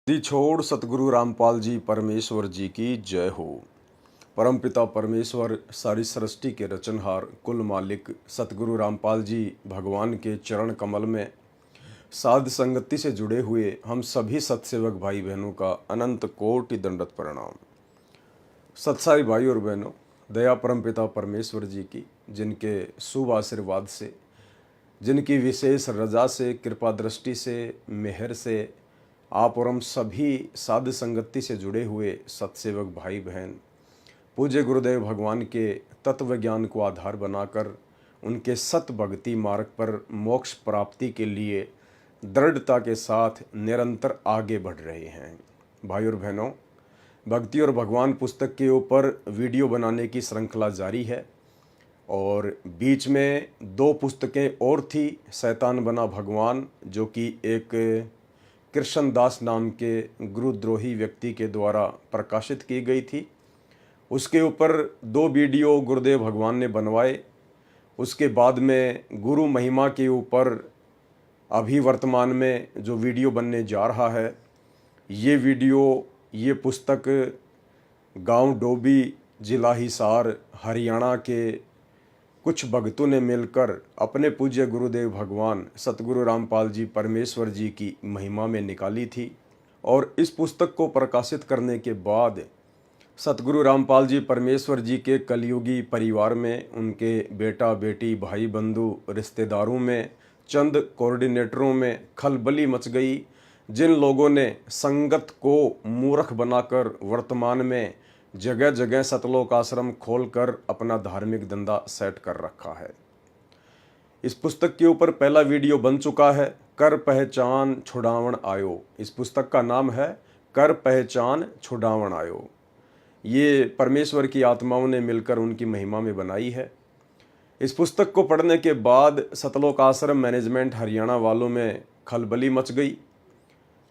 दी छोड़ सतगुरु रामपाल जी परमेश्वर जी की जय हो। परमपिता परमेश्वर सारी सृष्टि के रचनहार कुल मालिक सतगुरु रामपाल जी भगवान के चरण कमल में साध संगति से जुड़े हुए हम सभी सत्सेवक भाई बहनों का अनंत कोटि दंडवत प्रणाम। सत्साई भाई और बहनों, दया परमपिता परमेश्वर जी की, जिनके शुभ आशीर्वाद से, जिनकी विशेष रजा से, कृपा दृष्टि से, मेहर से आप और हम सभी साध संगति से जुड़े हुए सत्सेवक भाई बहन पूज्य गुरुदेव भगवान के तत्व ज्ञान को आधार बनाकर उनके सत भक्ति मार्ग पर मोक्ष प्राप्ति के लिए दृढ़ता के साथ निरंतर आगे बढ़ रहे हैं। भाई और बहनों, भक्ति और भगवान पुस्तक के ऊपर वीडियो बनाने की श्रृंखला जारी है और बीच में 2 पुस्तकें और थी। शैतान बना भगवान, जो कि एक कृष्णदास नाम के गुरुद्रोही व्यक्ति के द्वारा प्रकाशित की गई थी। उसके ऊपर 2 वीडियो गुरुदेव भगवान ने बनवाए। उसके बाद में गुरु महिमा के ऊपर अभी वर्तमान में जो वीडियो बनने जा रहा है, ये पुस्तक गांव डोबी, जिला हिसार, हरियाणा के कुछ भक्तों ने मिलकर अपने पूज्य गुरुदेव भगवान सतगुरु रामपाल जी परमेश्वर जी की महिमा में निकाली थी। और इस पुस्तक को प्रकाशित करने के बाद सतगुरु रामपाल जी परमेश्वर जी के कलयुगी परिवार में, उनके बेटा बेटी, भाई बंधु, रिश्तेदारों में, चंद कोऑर्डिनेटरों में खलबली मच गई, जिन लोगों ने संगत को मूर्ख बनाकर वर्तमान में जगह जगह सतलोक आश्रम खोलकर अपना धार्मिक धंधा सेट कर रखा है। इस पुस्तक के ऊपर पहला वीडियो बन चुका है, कर पहचान छुड़ावण आयो। इस पुस्तक का नाम है कर पहचान छुड़ावण आयो। ये परमेश्वर की आत्माओं ने मिलकर उनकी महिमा में बनाई है। इस पुस्तक को पढ़ने के बाद सतलोक आश्रम मैनेजमेंट हरियाणा वालों में खलबली मच गई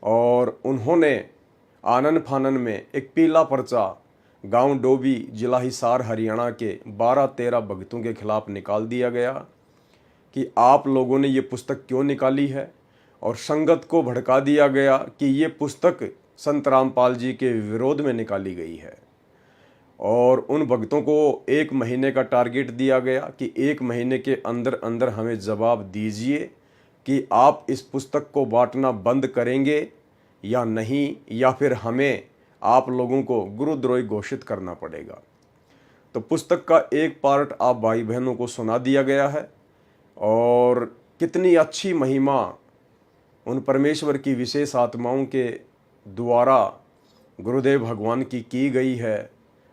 और उन्होंने आनन फानन में एक पीला पर्चा गांव डोबी, जिला हिसार, हरियाणा के 12-13 भक्तों के खिलाफ निकाल दिया गया कि आप लोगों ने ये पुस्तक क्यों निकाली है, और संगत को भड़का दिया गया कि ये पुस्तक संत रामपाल जी के विरोध में निकाली गई है। और उन भक्तों को 1 महीने का टारगेट दिया गया कि 1 महीने के अंदर अंदर हमें जवाब दीजिए कि आप इस पुस्तक को बांटना बंद करेंगे या नहीं, या फिर हमें आप लोगों को गुरुद्रोही घोषित करना पड़ेगा। तो पुस्तक का एक पार्ट आप भाई बहनों को सुना दिया गया है और कितनी अच्छी महिमा उन परमेश्वर की विशेष आत्माओं के द्वारा गुरुदेव भगवान की गई है।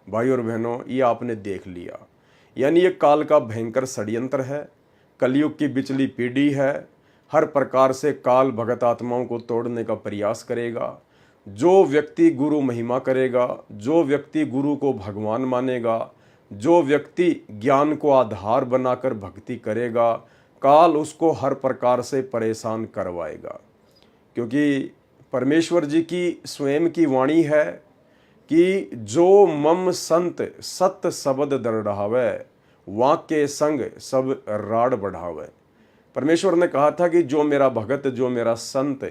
भाई और बहनों, ये आपने देख लिया। यानी ये काल का भयंकर षड्यंत्र है, कलयुग की बिचली पीढ़ी है। हर प्रकार से काल भगत आत्माओं को तोड़ने का प्रयास करेगा। जो व्यक्ति गुरु महिमा करेगा, जो व्यक्ति गुरु को भगवान मानेगा, जो व्यक्ति ज्ञान को आधार बनाकर भक्ति करेगा, काल उसको हर प्रकार से परेशान करवाएगा। क्योंकि परमेश्वर जी की स्वयं की वाणी है कि जो मम संत सत शब्द दृढ़ावे, वाक्य संग सब राड बढ़ावे। परमेश्वर ने कहा था कि जो मेरा भगत, जो मेरा संत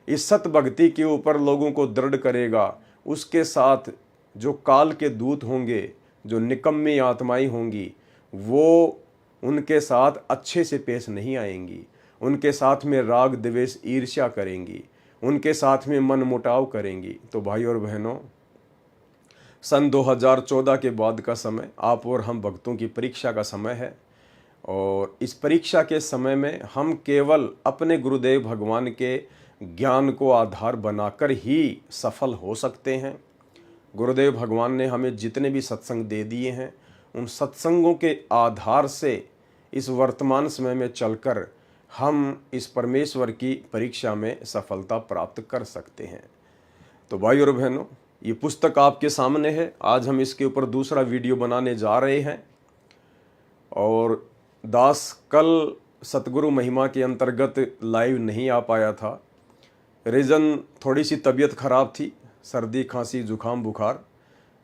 इस सत भक्ति के ऊपर लोगों को दृढ़ करेगा, उसके साथ जो काल के दूत होंगे, जो निकम्मी आत्माएं होंगी, वो उनके साथ अच्छे से पेश नहीं आएंगी। उनके साथ में राग द्वेष ईर्ष्या करेंगी, उनके साथ में मन मुटाव करेंगी। तो भाई और बहनों, सन 2014 के बाद का समय आप और हम भक्तों की परीक्षा का समय है और इस परीक्षा के समय में हम केवल अपने गुरुदेव भगवान के ज्ञान को आधार बनाकर ही सफल हो सकते हैं। गुरुदेव भगवान ने हमें जितने भी सत्संग दे दिए हैं, उन सत्संगों के आधार से इस वर्तमान समय में चलकर हम इस परमेश्वर की परीक्षा में सफलता प्राप्त कर सकते हैं। तो भाई और बहनों, ये पुस्तक आपके सामने है। आज हम इसके ऊपर दूसरा वीडियो बनाने जा रहे हैं और दास कल सतगुरु महिमा के अंतर्गत लाइव नहीं आ पाया था। रीज़न थोड़ी सी तबीयत ख़राब थी, सर्दी, खांसी, जुखाम, बुखार,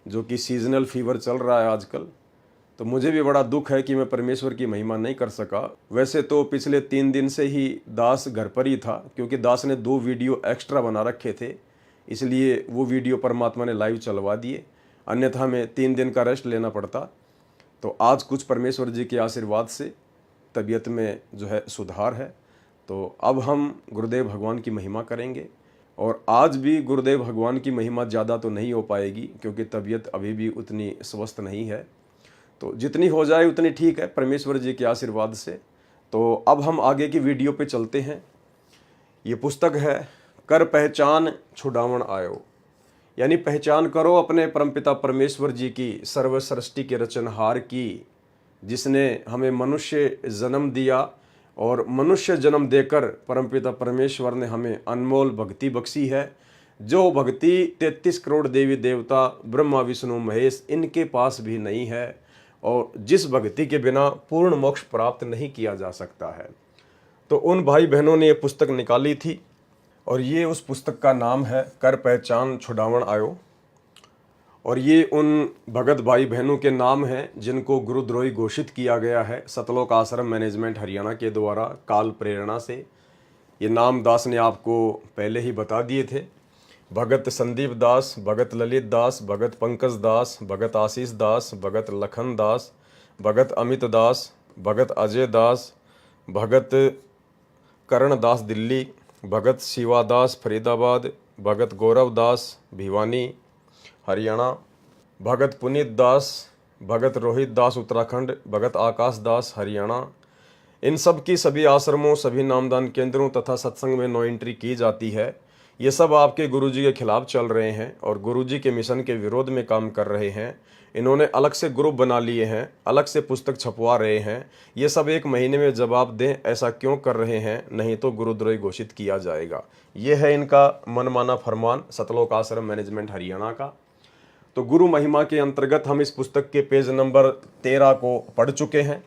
जो कि सीजनल फीवर चल रहा है आजकल। तो मुझे भी बड़ा दुख है कि मैं परमेश्वर की महिमा नहीं कर सका। वैसे तो पिछले 3 दिन से ही दास घर पर ही था, क्योंकि दास ने 2 वीडियो एक्स्ट्रा बना रखे थे। इसलिए वो वीडियो परमात्मा ने लाइव चलवा दिए, अन्यथा हमें 3 दिन का रेस्ट लेना पड़ता। तो आज कुछ परमेश्वर जी के आशीर्वाद से तबीयत में जो है सुधार है। तो अब हम गुरुदेव भगवान की महिमा करेंगे, और आज भी गुरुदेव भगवान की महिमा ज़्यादा तो नहीं हो पाएगी क्योंकि तबीयत अभी भी उतनी स्वस्थ नहीं है। तो जितनी हो जाए उतनी ठीक है परमेश्वर जी के आशीर्वाद से। तो अब हम आगे की वीडियो पे चलते हैं। ये पुस्तक है कर पहचान छुड़ावन आयो, यानी पहचान करो अपने परमपिता परमेश्वर जी की, सर्व सृष्टि के रचनहार की, जिसने हमें मनुष्य जन्म दिया और मनुष्य जन्म देकर परमपिता परमेश्वर ने हमें अनमोल भक्ति बख्शी है। जो भक्ति 33 करोड़ देवी देवता ब्रह्मा विष्णु महेश इनके पास भी नहीं है, और जिस भक्ति के बिना पूर्ण मोक्ष प्राप्त नहीं किया जा सकता है। तो उन भाई बहनों ने ये पुस्तक निकाली थी, और ये उस पुस्तक का नाम है कर पहचान छुड़ावन आयो। और ये उन भगत भाई बहनों के नाम हैं जिनको गुरुद्रोही घोषित किया गया है सतलोक आश्रम मैनेजमेंट हरियाणा के द्वारा काल प्रेरणा से। ये नाम दास ने आपको पहले ही बता दिए थे। भगत संदीप दास, भगत ललित दास, भगत पंकज दास, भगत आशीष दास, भगत लखन दास, भगत अमित दास, भगत अजय दास, भगत करण दास दिल्ली, भगत शिवादास फरीदाबाद, भगत गौरव दास भिवानी हरियाणा, भगत पुनीत दास, भगत रोहित दास उत्तराखंड, भगत आकाश दास हरियाणा। इन सब की सभी आश्रमों, सभी नामदान केंद्रों तथा सत्संग में नो एंट्री की जाती है। ये सब आपके गुरुजी के खिलाफ चल रहे हैं और गुरुजी के मिशन के विरोध में काम कर रहे हैं। इन्होंने अलग से ग्रुप बना लिए हैं, अलग से पुस्तक छपवा रहे हैं। ये सब 1 महीने में जवाब दें ऐसा क्यों कर रहे हैं, नहीं तो गुरुद्रोही घोषित किया जाएगा। ये है इनका मनमाना फरमान सतलोक आश्रम मैनेजमेंट हरियाणा का। तो गुरु महिमा के अंतर्गत हम इस पुस्तक के पेज नंबर 13 को पढ़ चुके हैं,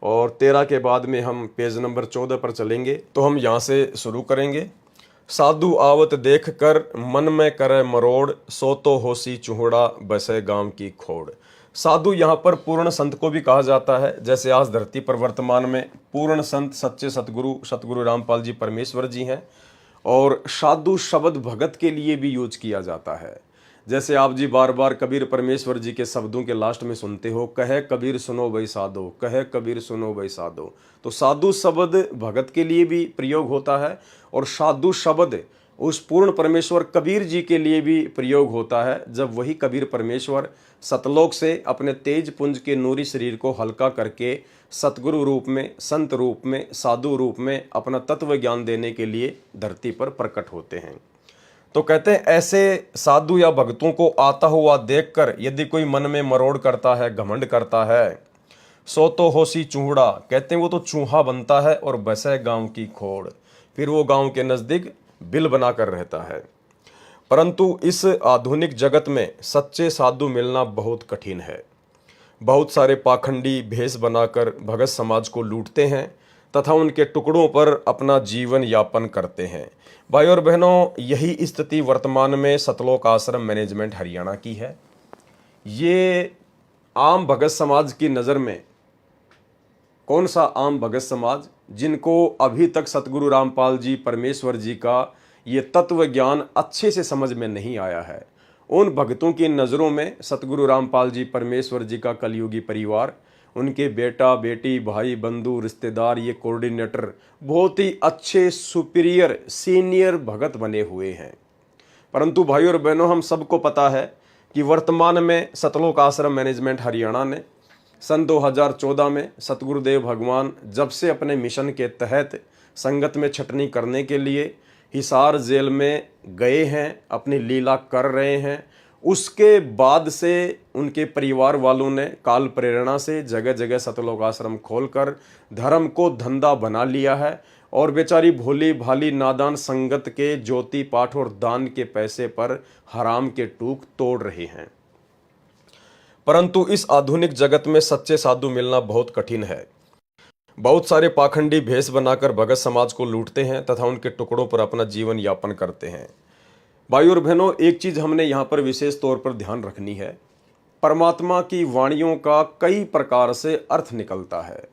और 13 के बाद में हम पेज नंबर 14 पर चलेंगे। तो हम यहाँ से शुरू करेंगे। साधु आवत देख कर मन में करे मरोड़, सो तो होसी चूहड़ा बसे गांव की खोड़। साधु यहाँ पर पूर्ण संत को भी कहा जाता है। जैसे आज धरती पर वर्तमान में पूर्ण संत सच्चे सतगुरु रामपाल जी परमेश्वर जी हैं, और साधु शब्द भगत के लिए भी यूज किया जाता है। जैसे आप जी बार बार कबीर परमेश्वर जी के शब्दों के लास्ट में सुनते हो, कहे कबीर सुनो भाई साधो, कहे कबीर सुनो भाई साधो। तो साधु शब्द भगत के लिए भी प्रयोग होता है, और साधु शब्द उस पूर्ण परमेश्वर कबीर जी के लिए भी प्रयोग होता है, जब वही कबीर परमेश्वर सतलोक से अपने तेज पुंज के नूरी शरीर को हल्का करके सतगुरु रूप में, संत रूप में, साधु रूप में अपना तत्व ज्ञान देने के लिए धरती पर प्रकट होते हैं। तो कहते हैं ऐसे साधु या भक्तों को आता हुआ देखकर यदि कोई मन में मरोड़ करता है, घमंड करता है, सो तो होसी चूहड़ा, कहते हैं वो तो चूहा बनता है और बसे गांव की खोड़, फिर वो गांव के नजदीक बिल बनाकर रहता है। परंतु इस आधुनिक जगत में सच्चे साधु मिलना बहुत कठिन है। बहुत सारे पाखंडी भेष बनाकर भगत समाज को लूटते हैं तथा उनके टुकड़ों पर अपना जीवन यापन करते हैं। भाई और बहनों, यही स्थिति वर्तमान में सतलोक आश्रम मैनेजमेंट हरियाणा की है। ये आम भगत समाज की नज़र में कौन सा आम भगत समाज, जिनको अभी तक सतगुरु रामपाल जी परमेश्वर जी का ये तत्व ज्ञान अच्छे से समझ में नहीं आया है, उन भक्तों की नज़रों में सतगुरु रामपाल जी परमेश्वर जी का कलयुगी परिवार, उनके बेटा बेटी भाई बंधु रिश्तेदार, ये कोऑर्डिनेटर बहुत ही अच्छे सुपीरियर सीनियर भगत बने हुए हैं। परंतु भाई और बहनों, हम सबको पता है कि वर्तमान में सतलोक आश्रम मैनेजमेंट हरियाणा ने सन 2014 में सतगुरुदेव भगवान जब से अपने मिशन के तहत संगत में छटनी करने के लिए हिसार जेल में गए हैं, अपनी लीला कर रहे हैं, उसके बाद से उनके परिवार वालों ने काल प्रेरणा से जगह जगह सतलोक आश्रम खोलकर धर्म को धंधा बना लिया है, और बेचारी भोली भाली नादान संगत के ज्योति पाठ और दान के पैसे पर हराम के टूक तोड़ रहे हैं। परंतु इस आधुनिक जगत में सच्चे साधु मिलना बहुत कठिन है। बहुत सारे पाखंडी भेष बनाकर भगत समाज को लूटते हैं तथा उनके टुकड़ों पर अपना जीवन यापन करते हैं। भाई और बहनों, एक चीज हमने यहाँ पर विशेष तौर पर ध्यान रखनी है, परमात्मा की वाणियों का कई प्रकार से अर्थ निकलता है,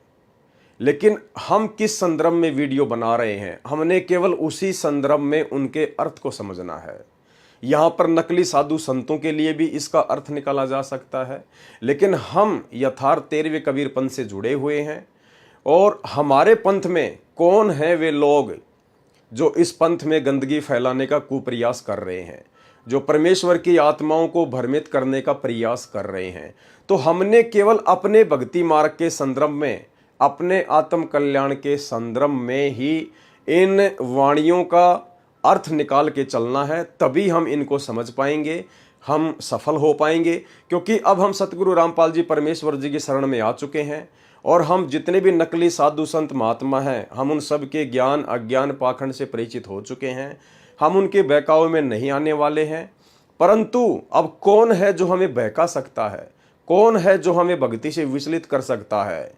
लेकिन हम किस संदर्भ में वीडियो बना रहे हैं, हमने केवल उसी संदर्भ में उनके अर्थ को समझना है। यहाँ पर नकली साधु संतों के लिए भी इसका अर्थ निकाला जा सकता है, लेकिन हम यथार्थ 13वें कबीर पंथ से जुड़े हुए हैं और हमारे पंथ में कौन है वे लोग जो इस पंथ में गंदगी फैलाने का कुप्रयास कर रहे हैं, जो परमेश्वर की आत्माओं को भ्रमित करने का प्रयास कर रहे हैं। तो हमने केवल अपने भक्ति मार्ग के संदर्भ में, अपने आत्म कल्याण के संदर्भ में ही इन वाणियों का अर्थ निकाल के चलना है, तभी हम इनको समझ पाएंगे, हम सफल हो पाएंगे। क्योंकि अब हम सतगुरु रामपाल जी परमेश्वर जी की शरण में आ चुके हैं और हम जितने भी नकली साधु संत महात्मा हैं, हम उन सब के ज्ञान अज्ञान पाखंड से परिचित हो चुके हैं। हम उनके बहकावे में नहीं आने वाले हैं। परंतु अब कौन है जो हमें बहका सकता है, कौन है जो हमें भक्ति से विचलित कर सकता है।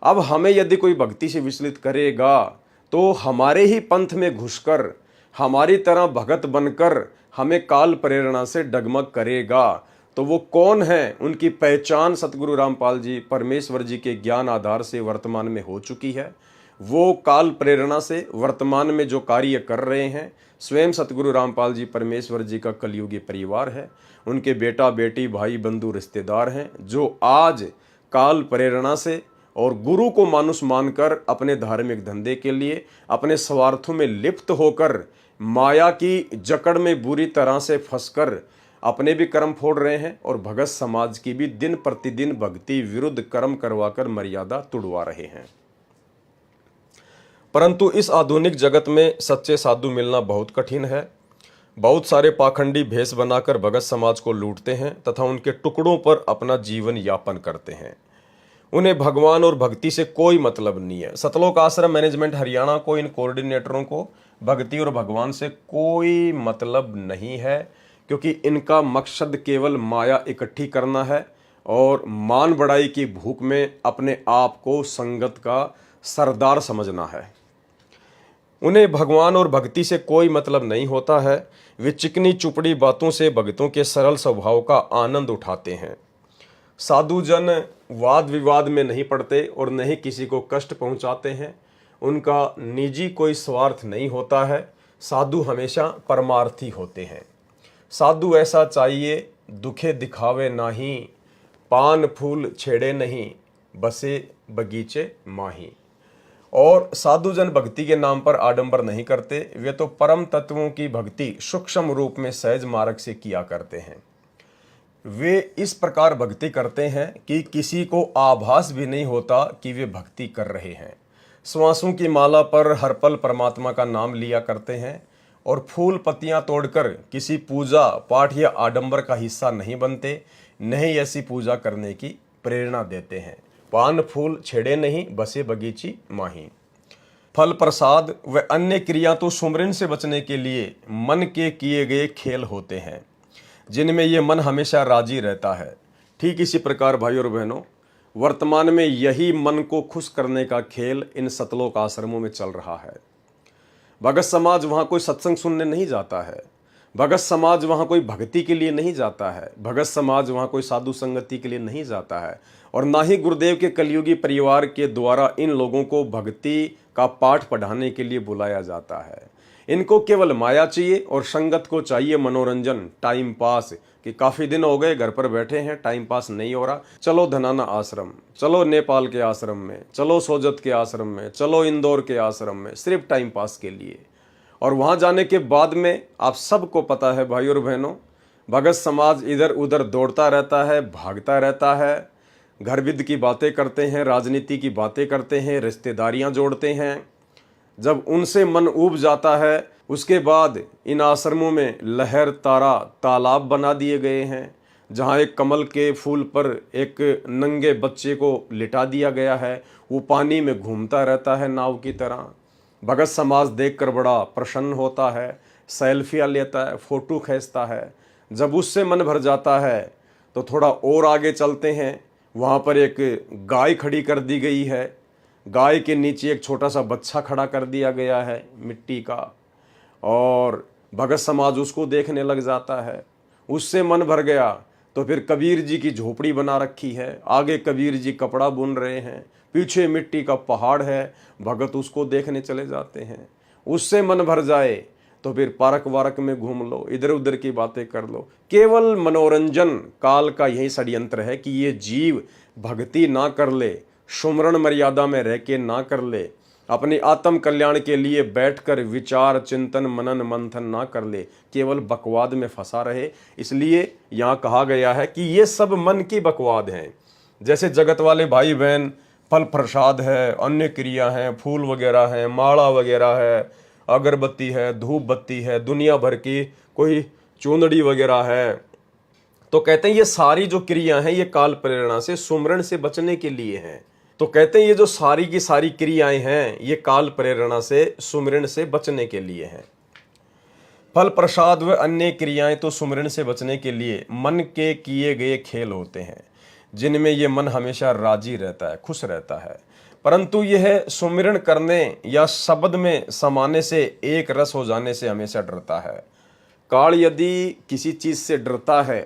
अब हमें यदि कोई भक्ति से विचलित करेगा तो हमारे ही पंथ में घुसकर, हमारी तरह भगत बनकर हमें काल प्रेरणा से डगमग करेगा। तो वो कौन है, उनकी पहचान सतगुरु रामपाल जी परमेश्वर जी के ज्ञान आधार से वर्तमान में हो चुकी है। वो काल प्रेरणा से वर्तमान में जो कार्य कर रहे हैं, स्वयं सतगुरु रामपाल जी परमेश्वर जी का कलयुगी परिवार है, उनके बेटा बेटी भाई बंधु रिश्तेदार हैं, जो आज काल प्रेरणा से और गुरु को मानुष मानकर अपने धार्मिक धंधे के लिए अपने स्वार्थों में लिप्त होकर माया की जकड़ में बुरी तरह से फंसकर अपने भी कर्म फोड़ रहे हैं और भगत समाज की भी दिन प्रतिदिन भक्ति विरुद्ध कर्म करवाकर मर्यादा तुड़वा रहे हैं। परंतु इस आधुनिक जगत में सच्चे साधु मिलना बहुत कठिन है। बहुत सारे पाखंडी भेष बनाकर भगत समाज को लूटते हैं तथा उनके टुकड़ों पर अपना जीवन यापन करते हैं। उन्हें भगवान और भक्ति से कोई मतलब नहीं है। सतलोक आश्रम मैनेजमेंट हरियाणा को, इन कोऑर्डिनेटरों को भक्ति और भगवान से कोई मतलब नहीं है, क्योंकि इनका मकसद केवल माया इकट्ठी करना है और मान बढ़ाई की भूख में अपने आप को संगत का सरदार समझना है। उन्हें भगवान और भक्ति से कोई मतलब नहीं होता है। वे चिकनी चुपड़ी बातों से भक्तों के सरल स्वभाव का आनंद उठाते हैं। साधुजन वाद विवाद में नहीं पड़ते और न ही किसी को कष्ट पहुंचाते हैं। उनका निजी कोई स्वार्थ नहीं होता है। साधु हमेशा परमार्थी होते हैं। साधु ऐसा चाहिए, दुखे दिखावे नाही, पान फूल छेड़े नहीं, बसे बगीचे माही। और साधुजन भक्ति के नाम पर आडंबर नहीं करते। वे तो परम तत्वों की भक्ति सूक्ष्म रूप में सहज मार्ग से किया करते हैं। वे इस प्रकार भक्ति करते हैं कि किसी को आभास भी नहीं होता कि वे भक्ति कर रहे हैं। श्वासों की माला पर हर पल परमात्मा का नाम लिया करते हैं और फूल पत्तियां तोड़कर किसी पूजा पाठ या आडंबर का हिस्सा नहीं बनते, नहीं ऐसी पूजा करने की प्रेरणा देते हैं। पान फूल छेड़े नहीं, बसे बगीची माही। फल प्रसाद व अन्य क्रिया तो सुमरन से बचने के लिए मन के किए गए खेल होते हैं, जिनमें ये मन हमेशा राजी रहता है। ठीक इसी प्रकार भाई और बहनों, वर्तमान में यही मन को खुश करने का खेल इन सतलोक आश्रमों में चल रहा है। भगत समाज वहाँ कोई सत्संग सुनने नहीं जाता है। भगत समाज वहाँ कोई भक्ति के लिए नहीं जाता है। भगत समाज वहाँ कोई साधु संगति के लिए नहीं जाता है। और ना ही गुरुदेव के कलयुगी परिवार के द्वारा इन लोगों को भक्ति का पाठ पढ़ाने के लिए बुलाया जाता है। इनको केवल माया चाहिए और संगत को चाहिए मनोरंजन, टाइम पास, कि काफ़ी दिन हो गए घर पर बैठे हैं, टाइम पास नहीं हो रहा, चलो धनाना आश्रम, चलो नेपाल के आश्रम में, चलो सोजत के आश्रम में, चलो इंदौर के आश्रम में, सिर्फ टाइम पास के लिए। और वहाँ जाने के बाद में आप सबको पता है भाई और बहनों, भगत समाज इधर उधर दौड़ता रहता है, भागता रहता है, घर विद की बातें करते हैं, राजनीति की बातें करते हैं, रिश्तेदारियाँ जोड़ते हैं। जब उनसे मन ऊब जाता है, उसके बाद इन आश्रमों में लहर तारा तालाब बना दिए गए हैं, जहाँ एक कमल के फूल पर एक नंगे बच्चे को लिटा दिया गया है। वो पानी में घूमता रहता है नाव की तरह। भगत समाज देखकर बड़ा प्रसन्न होता है, सेल्फियाँ लेता है, फ़ोटो खींचता है। जब उससे मन भर जाता है तो थोड़ा और आगे चलते हैं। वहाँ पर एक गाय खड़ी कर दी गई है। गाय के नीचे एक छोटा सा बच्चा खड़ा कर दिया गया है मिट्टी का, और भगत समाज उसको देखने लग जाता है। उससे मन भर गया तो फिर कबीर जी की झोपड़ी बना रखी है। आगे कबीर जी कपड़ा बुन रहे हैं, पीछे मिट्टी का पहाड़ है, भगत उसको देखने चले जाते हैं। उससे मन भर जाए तो फिर पार्क वारक में घूम लो, इधर उधर की बातें कर लो। केवल मनोरंजन काल का यही षड्यंत्र है कि ये जीव भक्ति ना कर ले, सुमरण मर्यादा में रह के ना कर ले, अपने आत्म कल्याण के लिए बैठकर विचार चिंतन मनन मंथन ना कर ले, केवल बकवाद में फंसा रहे। इसलिए यहाँ कहा गया है कि ये सब मन की बकवाद हैं। जैसे जगत वाले भाई बहन फल प्रसाद है, अन्य क्रिया हैं, फूल वगैरह हैं, माला वगैरह है, अगरबत्ती है, धूप बत्ती है, दुनिया भर की कोई चूंदड़ी वगैरह है, तो कहते हैं ये सारी जो क्रिया हैं ये काल प्रेरणा से सुमरण से बचने के लिए हैं। तो कहते हैं ये जो सारी की सारी क्रियाएं हैं ये काल प्रेरणा से सुमरण से बचने के लिए हैं। फल प्रसाद व अन्य क्रियाएं तो सुमरण से बचने के लिए मन के किए गए खेल होते हैं, जिनमें ये मन हमेशा राजी रहता है, खुश रहता है। परंतु यह सुमिरन करने या शब्द में समाने से, एक रस हो जाने से हमेशा डरता है। काल यदि किसी चीज से डरता है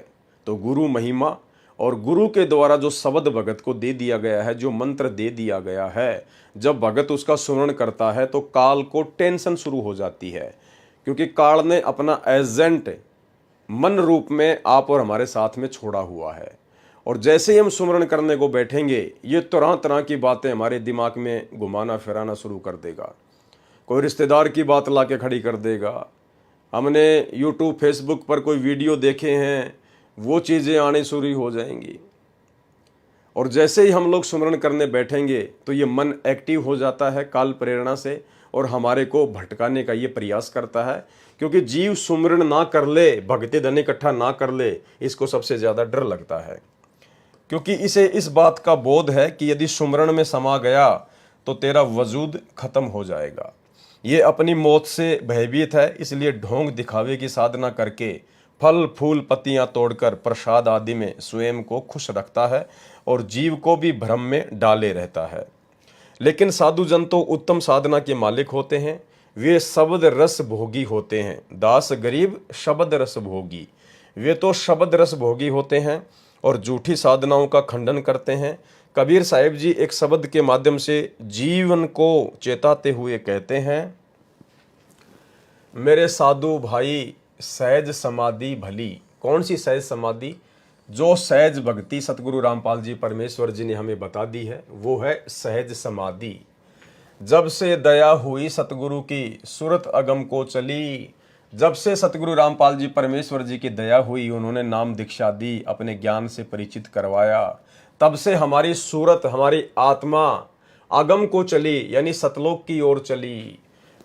तो गुरु महिमा और गुरु के द्वारा जो शब्द भगत को दे दिया गया है, जो मंत्र दे दिया गया है, जब भगत उसका सुमरण करता है तो काल को टेंशन शुरू हो जाती है, क्योंकि काल ने अपना एजेंट मन रूप में आप और हमारे साथ में छोड़ा हुआ है। और जैसे ही हम सुमरण करने को बैठेंगे ये तरह तरह की बातें हमारे दिमाग में घुमाना फिराना शुरू कर देगा। कोई रिश्तेदार की बात ला के खड़ी कर देगा, हमने यूट्यूब फेसबुक पर कोई वीडियो देखे हैं वो चीज़ें आने शुरू हो जाएंगी। और जैसे ही हम लोग सुमरण करने बैठेंगे तो ये मन एक्टिव हो जाता है काल प्रेरणा से और हमारे को भटकाने का ये प्रयास करता है, क्योंकि जीव सुमरण ना कर ले, भक्ति धन इकट्ठा ना कर ले, इसको सबसे ज़्यादा डर लगता है। क्योंकि इसे इस बात का बोध है कि यदि सुमरण में समा गया तो तेरा वजूद खत्म हो जाएगा। ये अपनी मौत से भयभीत है, इसलिए ढोंग दिखावे की साधना करके फल फूल पत्तियां तोड़कर प्रसाद आदि में स्वयं को खुश रखता है और जीव को भी भ्रम में डाले रहता है। लेकिन साधु जन तो उत्तम साधना के मालिक होते हैं, वे शब्द रस भोगी होते हैं। दास गरीब शब्द रस भोगी, वे तो शब्द रस भोगी होते हैं और झूठी साधनाओं का खंडन करते हैं। कबीर साहिब जी एक शब्द के माध्यम से जीवन को चेताते हुए कहते हैं, मेरे साधु भाई सहज समाधि भली। कौन सी सहज समाधि? जो सहज भक्ति सतगुरु रामपाल जी परमेश्वर जी ने हमें बता दी है वो है सहज समाधि। जब से दया हुई सतगुरु की सूरत अगम को चली, जब से सतगुरु रामपाल जी परमेश्वर जी की दया हुई, उन्होंने नाम दीक्षा दी, अपने ज्ञान से परिचित करवाया, तब से हमारी सूरत, हमारी आत्मा अगम को चली, यानी सतलोक की ओर चली।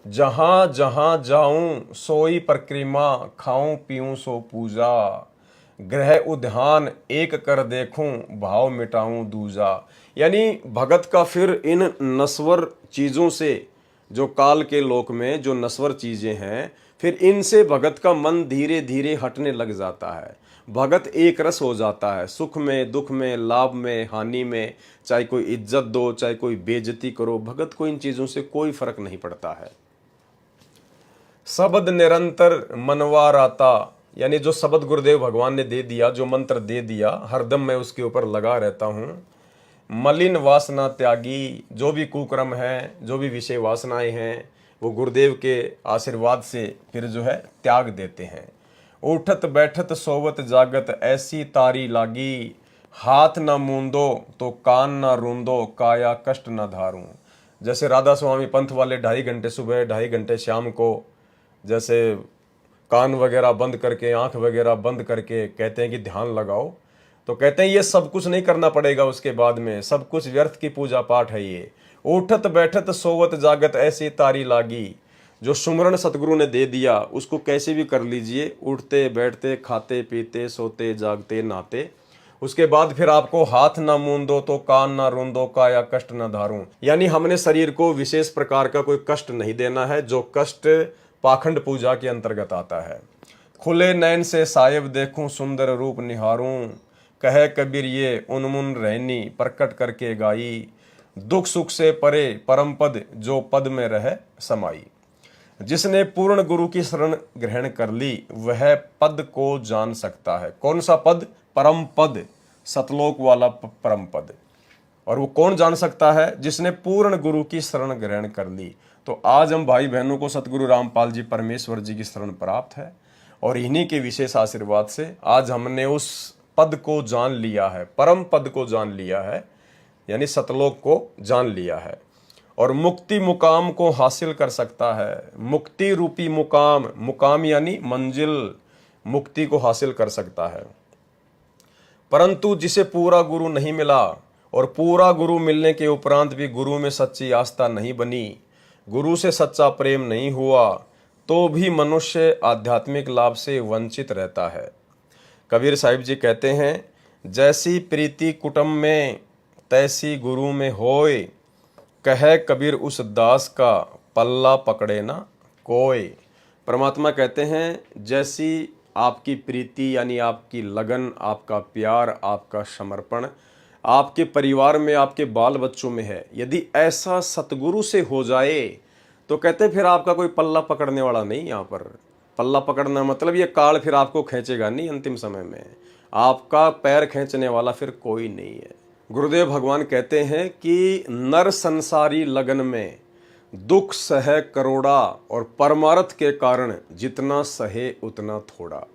जहां जहां जाऊं सोई परिक्रमा, खाऊं पीऊं सो पूजा, ग्रह उद्यान एक कर देखूं, भाव मिटाऊं दूजा। यानी भगत का फिर इन नश्वर चीजों से, जो काल के लोक में जो नश्वर चीजें हैं, फिर इनसे भगत का मन धीरे धीरे हटने लग जाता है। भगत एक रस हो जाता है, सुख में दुख में, लाभ में हानि में, चाहे कोई इज्जत दो चाहे कोई बेइज्जती करो, भगत को इन चीजों से कोई फर्क नहीं पड़ता है। शब्द निरंतर मनवार आता, यानी जो शब्द गुरुदेव भगवान ने दे दिया, जो मंत्र दे दिया, हरदम मैं उसके ऊपर लगा रहता हूँ। मलिन वासना त्यागी, जो भी कुक्रम है, जो भी विषय वासनाएं हैं, वो गुरुदेव के आशीर्वाद से फिर जो है त्याग देते हैं। उठत बैठत सोवत जागत ऐसी तारी लागी, हाथ न मूंदो तो कान न रूंदो, काया कष्ट न धारूं। जैसे राधा स्वामी पंथ वाले 2.5 घंटे सुबह 2.5 घंटे शाम को जैसे कान वगैरह बंद करके, आंख वगैरह बंद करके कहते हैं कि ध्यान लगाओ, तो कहते हैं ये सब कुछ नहीं करना पड़ेगा, उसके बाद में सब कुछ व्यर्थ की पूजा पाठ है। ये उठत बैठत सोवत जागत ऐसी तारी लागी, जो सुमरण सतगुरु ने दे दिया उसको कैसे भी कर लीजिए, उठते बैठते खाते पीते सोते जागते नहाते। उसके बाद फिर आपको हाथ ना मूंदो तो कान ना रूंदो, काया कष्ट ना धारूं। यानी हमने शरीर को विशेष प्रकार का कोई कष्ट नहीं देना है, जो कष्ट पाखंड पूजा के अंतर्गत आता है। खुले नयन से साहिब देखूं, सुंदर रूप निहारूं, कहे कबीर ये उन्मुन रहनी, प्रकट करके गाई, दुख सुख से परे परम पद, जो पद में रहे समाई। जिसने पूर्ण गुरु की शरण ग्रहण कर ली वह पद को जान सकता है। कौन सा पद? परम पद, सतलोक वाला परम पद। और वो कौन जान सकता है? जिसने पूर्ण गुरु की शरण ग्रहण कर ली। तो आज हम भाई बहनों को सतगुरु रामपाल जी परमेश्वर जी की शरण प्राप्त है और इन्हीं के विशेष आशीर्वाद से आज हमने उस पद को जान लिया है, परम पद को जान लिया है, यानी सतलोक को जान लिया है और मुक्ति मुकाम को हासिल कर सकता है। मुक्ति रूपी मुकाम, मुकाम यानी मंजिल, मुक्ति को हासिल कर सकता है। परंतु जिसे पूरा गुरु नहीं मिला और पूरा गुरु मिलने के उपरांत भी गुरु में सच्ची आस्था नहीं बनी, गुरु से सच्चा प्रेम नहीं हुआ, तो भी मनुष्य आध्यात्मिक लाभ से वंचित रहता है। कबीर साहिब जी कहते हैं, जैसी प्रीति कुटुंब में तैसी गुरु में होए, कहे कबीर उस दास का पल्ला पकड़े ना कोई। परमात्मा कहते हैं, जैसी आपकी प्रीति यानी आपकी लगन, आपका प्यार, आपका समर्पण आपके परिवार में, आपके बाल बच्चों में है, यदि ऐसा सतगुरु से हो जाए तो कहते हैं फिर आपका कोई पल्ला पकड़ने वाला नहीं। यहाँ पर पल्ला पकड़ना मतलब ये काल फिर आपको खींचेगा नहीं, अंतिम समय में आपका पैर खींचने वाला फिर कोई नहीं है। गुरुदेव भगवान कहते हैं कि नर संसारी लगन में दुख सहे करोड़ा और परमार्थ के कारण जितना सहे उतना थोड़ा।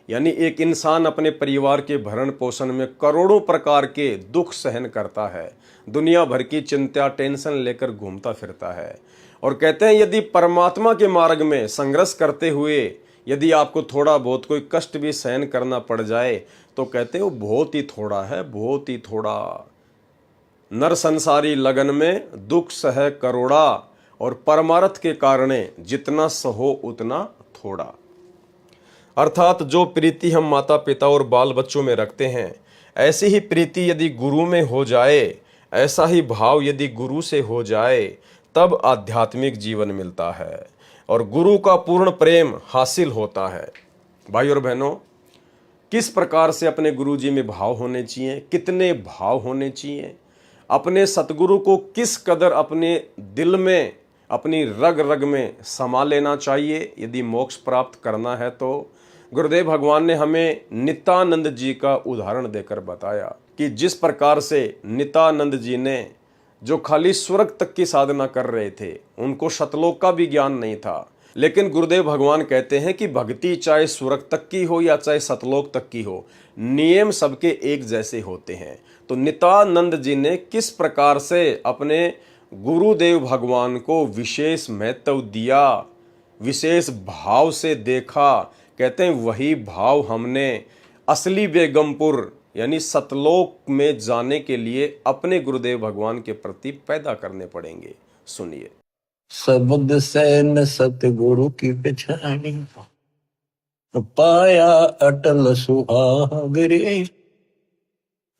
यानी एक इंसान अपने परिवार के भरण पोषण में करोड़ों प्रकार के दुख सहन करता है, दुनिया भर की चिंता टेंशन लेकर घूमता फिरता है, और कहते हैं यदि परमात्मा के मार्ग में संघर्ष करते हुए यदि आपको थोड़ा बहुत कोई कष्ट भी सहन करना पड़ जाए तो कहते हैं वो बहुत ही थोड़ा है, बहुत ही थोड़ा। नर संसारी लगन में दुख सह करोड़ा और परमार्थ के कारण जितना सहो उतना थोड़ा। अर्थात जो प्रीति हम माता पिता और बाल बच्चों में रखते हैं, ऐसी ही प्रीति यदि गुरु में हो जाए, ऐसा ही भाव यदि गुरु से हो जाए, तब आध्यात्मिक जीवन मिलता है और गुरु का पूर्ण प्रेम हासिल होता है। भाई और बहनों, किस प्रकार से अपने गुरु जी में भाव होने चाहिए, कितने भाव होने चाहिए, अपने सतगुरु को किस कदर अपने दिल में, अपनी रग रग में समा लेना चाहिए यदि मोक्ष प्राप्त करना है। तो गुरुदेव भगवान ने हमें नित्यानंद जी का उदाहरण देकर बताया कि जिस प्रकार से नित्यानंद जी ने, जो खाली स्वर्ग तक की साधना कर रहे थे, उनको सतलोक का भी ज्ञान नहीं था, लेकिन गुरुदेव भगवान कहते हैं कि भक्ति चाहे स्वर्ग तक की हो या चाहे सतलोक तक की हो, नियम सबके एक जैसे होते हैं। तो नित्यानंद जी ने किस प्रकार से अपने गुरुदेव भगवान को विशेष महत्व दिया, विशेष भाव से देखा, कहते हैं वही भाव हमने असली बेगमपुर यानी सतलोक में जाने के लिए अपने गुरुदेव भगवान के प्रति पैदा करने पड़ेंगे। सुनिए। शब्द से न सतगुरु की पहचानी, पाया अटल सुहाग रे,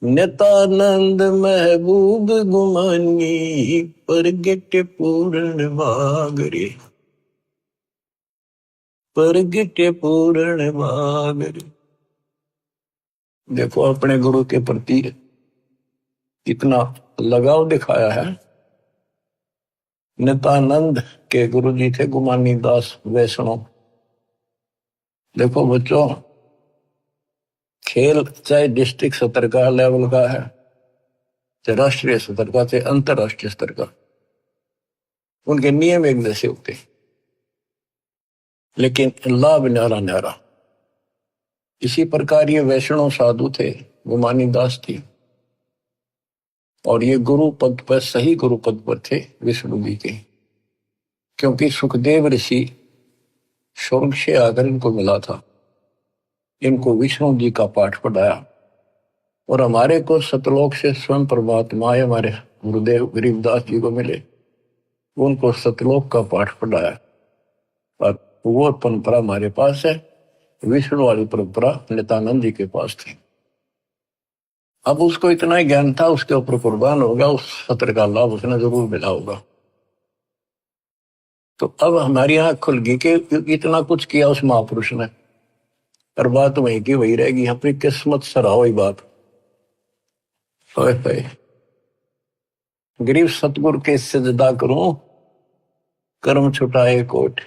नित्यानंद महबूब गुमानी, प्रगट पूर्ण भाग रे, प्रगट पूर्ण भाग रे। देखो अपने गुरु के प्रति कितना लगाव दिखाया है। नित्यानंद के गुरु जी थे गुमानी दास वैष्णव। देखो बच्चों, खेल चाहे डिस्ट्रिक्ट स्तर का लेवल का है, चाहे राष्ट्रीय स्तर का, चाहे अंतरराष्ट्रीय स्तर का, उनके नियम एक जैसे होते, लेकिन लाभ न्यारा न्यारा। इसी प्रकार ये वैष्णव साधु थे, गुमानी दास थी, और ये गुरु पद पर, सही गुरु पद पर थे विष्णु जी के, क्योंकि सुखदेव ऋषि स्वर्ग से आकर इनको मिला था, इनको विष्णु जी का पाठ पढ़ाया, और हमारे को सतलोक से स्वयं परमात्मा हमारे गुरुदेव गरीबदास जी को मिले, उनको सतलोक का पाठ पढ़ाया, और वो परंपरा हमारे पास है। विष्णु वाली परंपरा नित्यानंद जी के पास थी। अब उसको इतना ही ज्ञान था, उसके ऊपर कुर्बान होगा, उस सत्र का लाभ उसने जरूर मिला होगा। तो अब हमारी आंख खुल गई कि इतना कुछ किया उस महापुरुष ने, और बात वही की वही रहेगी। अपनी किस्मत सराहो ही बात। गरीब सतगुरु के सजदा करूं, कर्म छुटाए कोट,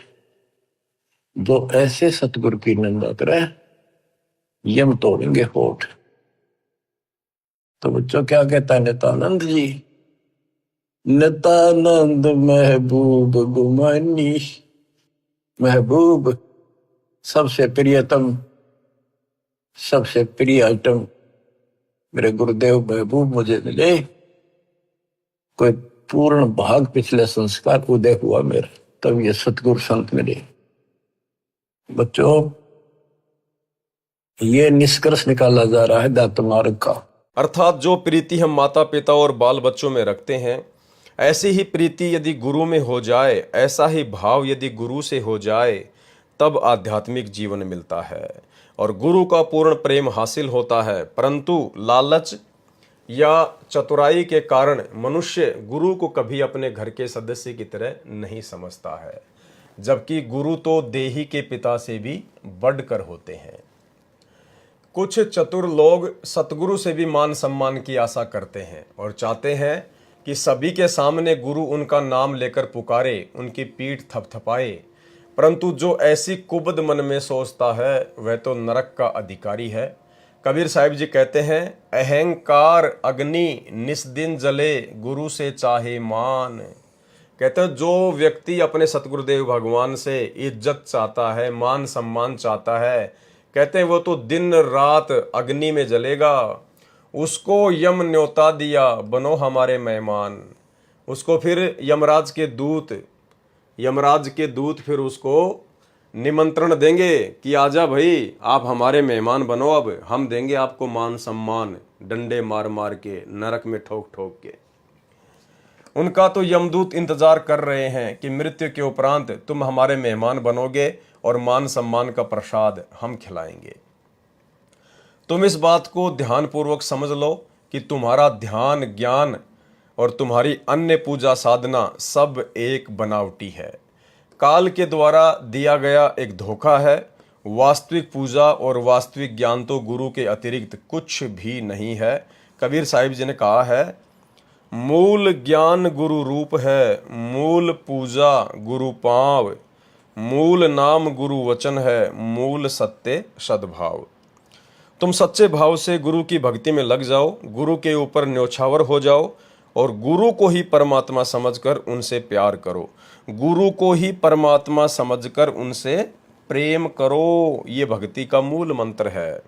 जो ऐसे सतगुरु की निंदा करे यम तोड़ेंगे होठ। तो बच्चों क्या कहता है नित्यानंद जी, नतानंद महबूब गुमानी। महबूब सबसे प्रियतम, सबसे प्रिय आइटम मेरे गुरुदेव महबूब मुझे मिले। कोई पूर्ण भाग पिछले संस्कार उदय हुआ मेरा, तब ये सतगुरु संत मिले। बच्चों, ये निष्कर्ष निकाला जा रहा है दात मार्ग का। अर्थात जो प्रीति हम माता पिता और बाल बच्चों में रखते हैं, ऐसी ही प्रीति यदि गुरु में हो जाए, ऐसा ही भाव यदि गुरु से हो जाए, तब आध्यात्मिक जीवन मिलता है और गुरु का पूर्ण प्रेम हासिल होता है। परंतु लालच या चतुराई के कारण मनुष्य गुरु को कभी अपने घर के सदस्य की तरह नहीं समझता है, जबकि गुरु तो देही के पिता से भी बढ़कर होते हैं। कुछ चतुर लोग सतगुरु से भी मान सम्मान की आशा करते हैं और चाहते हैं कि सभी के सामने गुरु उनका नाम लेकर पुकारे, उनकी पीठ थपथपाए। परंतु जो ऐसी कुबद मन में सोचता है, वह तो नरक का अधिकारी है। कबीर साहिब जी कहते हैं, अहंकार अग्नि निस्दिन जले, गुरु से चाहे मान। कहते हैं जो व्यक्ति अपने सतगुरुदेव भगवान से इज्जत चाहता है, मान सम्मान चाहता है, कहते हैं वो तो दिन रात अग्नि में जलेगा। उसको यम न्योता दिया, बनो हमारे मेहमान। उसको फिर यमराज के दूत फिर उसको निमंत्रण देंगे कि आजा भाई, आप हमारे मेहमान बनो, अब हम देंगे आपको मान सम्मान, डंडे मार मार के, नरक में ठोक ठोक के। उनका तो यमदूत इंतजार कर रहे हैं कि मृत्यु के उपरांत तुम हमारे मेहमान बनोगे और मान सम्मान का प्रसाद हम खिलाएंगे। तुम इस बात को ध्यानपूर्वक समझ लो कि तुम्हारा ध्यान, ज्ञान और तुम्हारी अन्य पूजा साधना सब एक बनावटी है, काल के द्वारा दिया गया एक धोखा है। वास्तविक पूजा और वास्तविक ज्ञान तो गुरु के अतिरिक्त कुछ भी नहीं है। कबीर साहिब जी ने कहा है, मूल ज्ञान गुरु रूप है, मूल पूजा गुरु पांव, मूल नाम गुरु वचन है, मूल सत्य सद्भाव। तुम सच्चे भाव से गुरु की भक्ति में लग जाओ, गुरु के ऊपर न्योछावर हो जाओ और गुरु को ही परमात्मा समझकर उनसे प्यार करो, गुरु को ही परमात्मा समझकर उनसे प्रेम करो। ये भक्ति का मूल मंत्र है।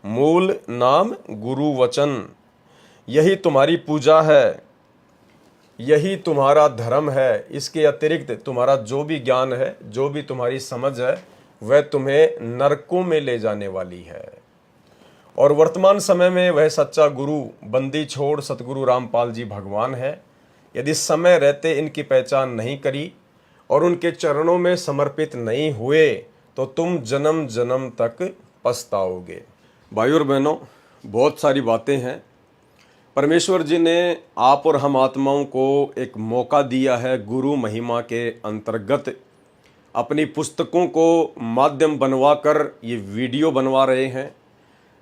मूल नाम गुरु वचन, यही तुम्हारी पूजा है, यही तुम्हारा धर्म है। इसके अतिरिक्त तुम्हारा जो भी ज्ञान है, जो भी तुम्हारी समझ है, वह तुम्हें नरकों में ले जाने वाली है। और वर्तमान समय में वह सच्चा गुरु बंदी छोड़ सतगुरु रामपाल जी भगवान है। यदि समय रहते इनकी पहचान नहीं करी और उनके चरणों में समर्पित नहीं हुए, तो तुम जन्म जन्म तक पछताओगे। भाइयों और बहनों, बहुत सारी बातें हैं। परमेश्वर जी ने आप और हम आत्माओं को एक मौका दिया है गुरु महिमा के अंतर्गत। अपनी पुस्तकों को माध्यम बनवाकर ये वीडियो बनवा रहे हैं,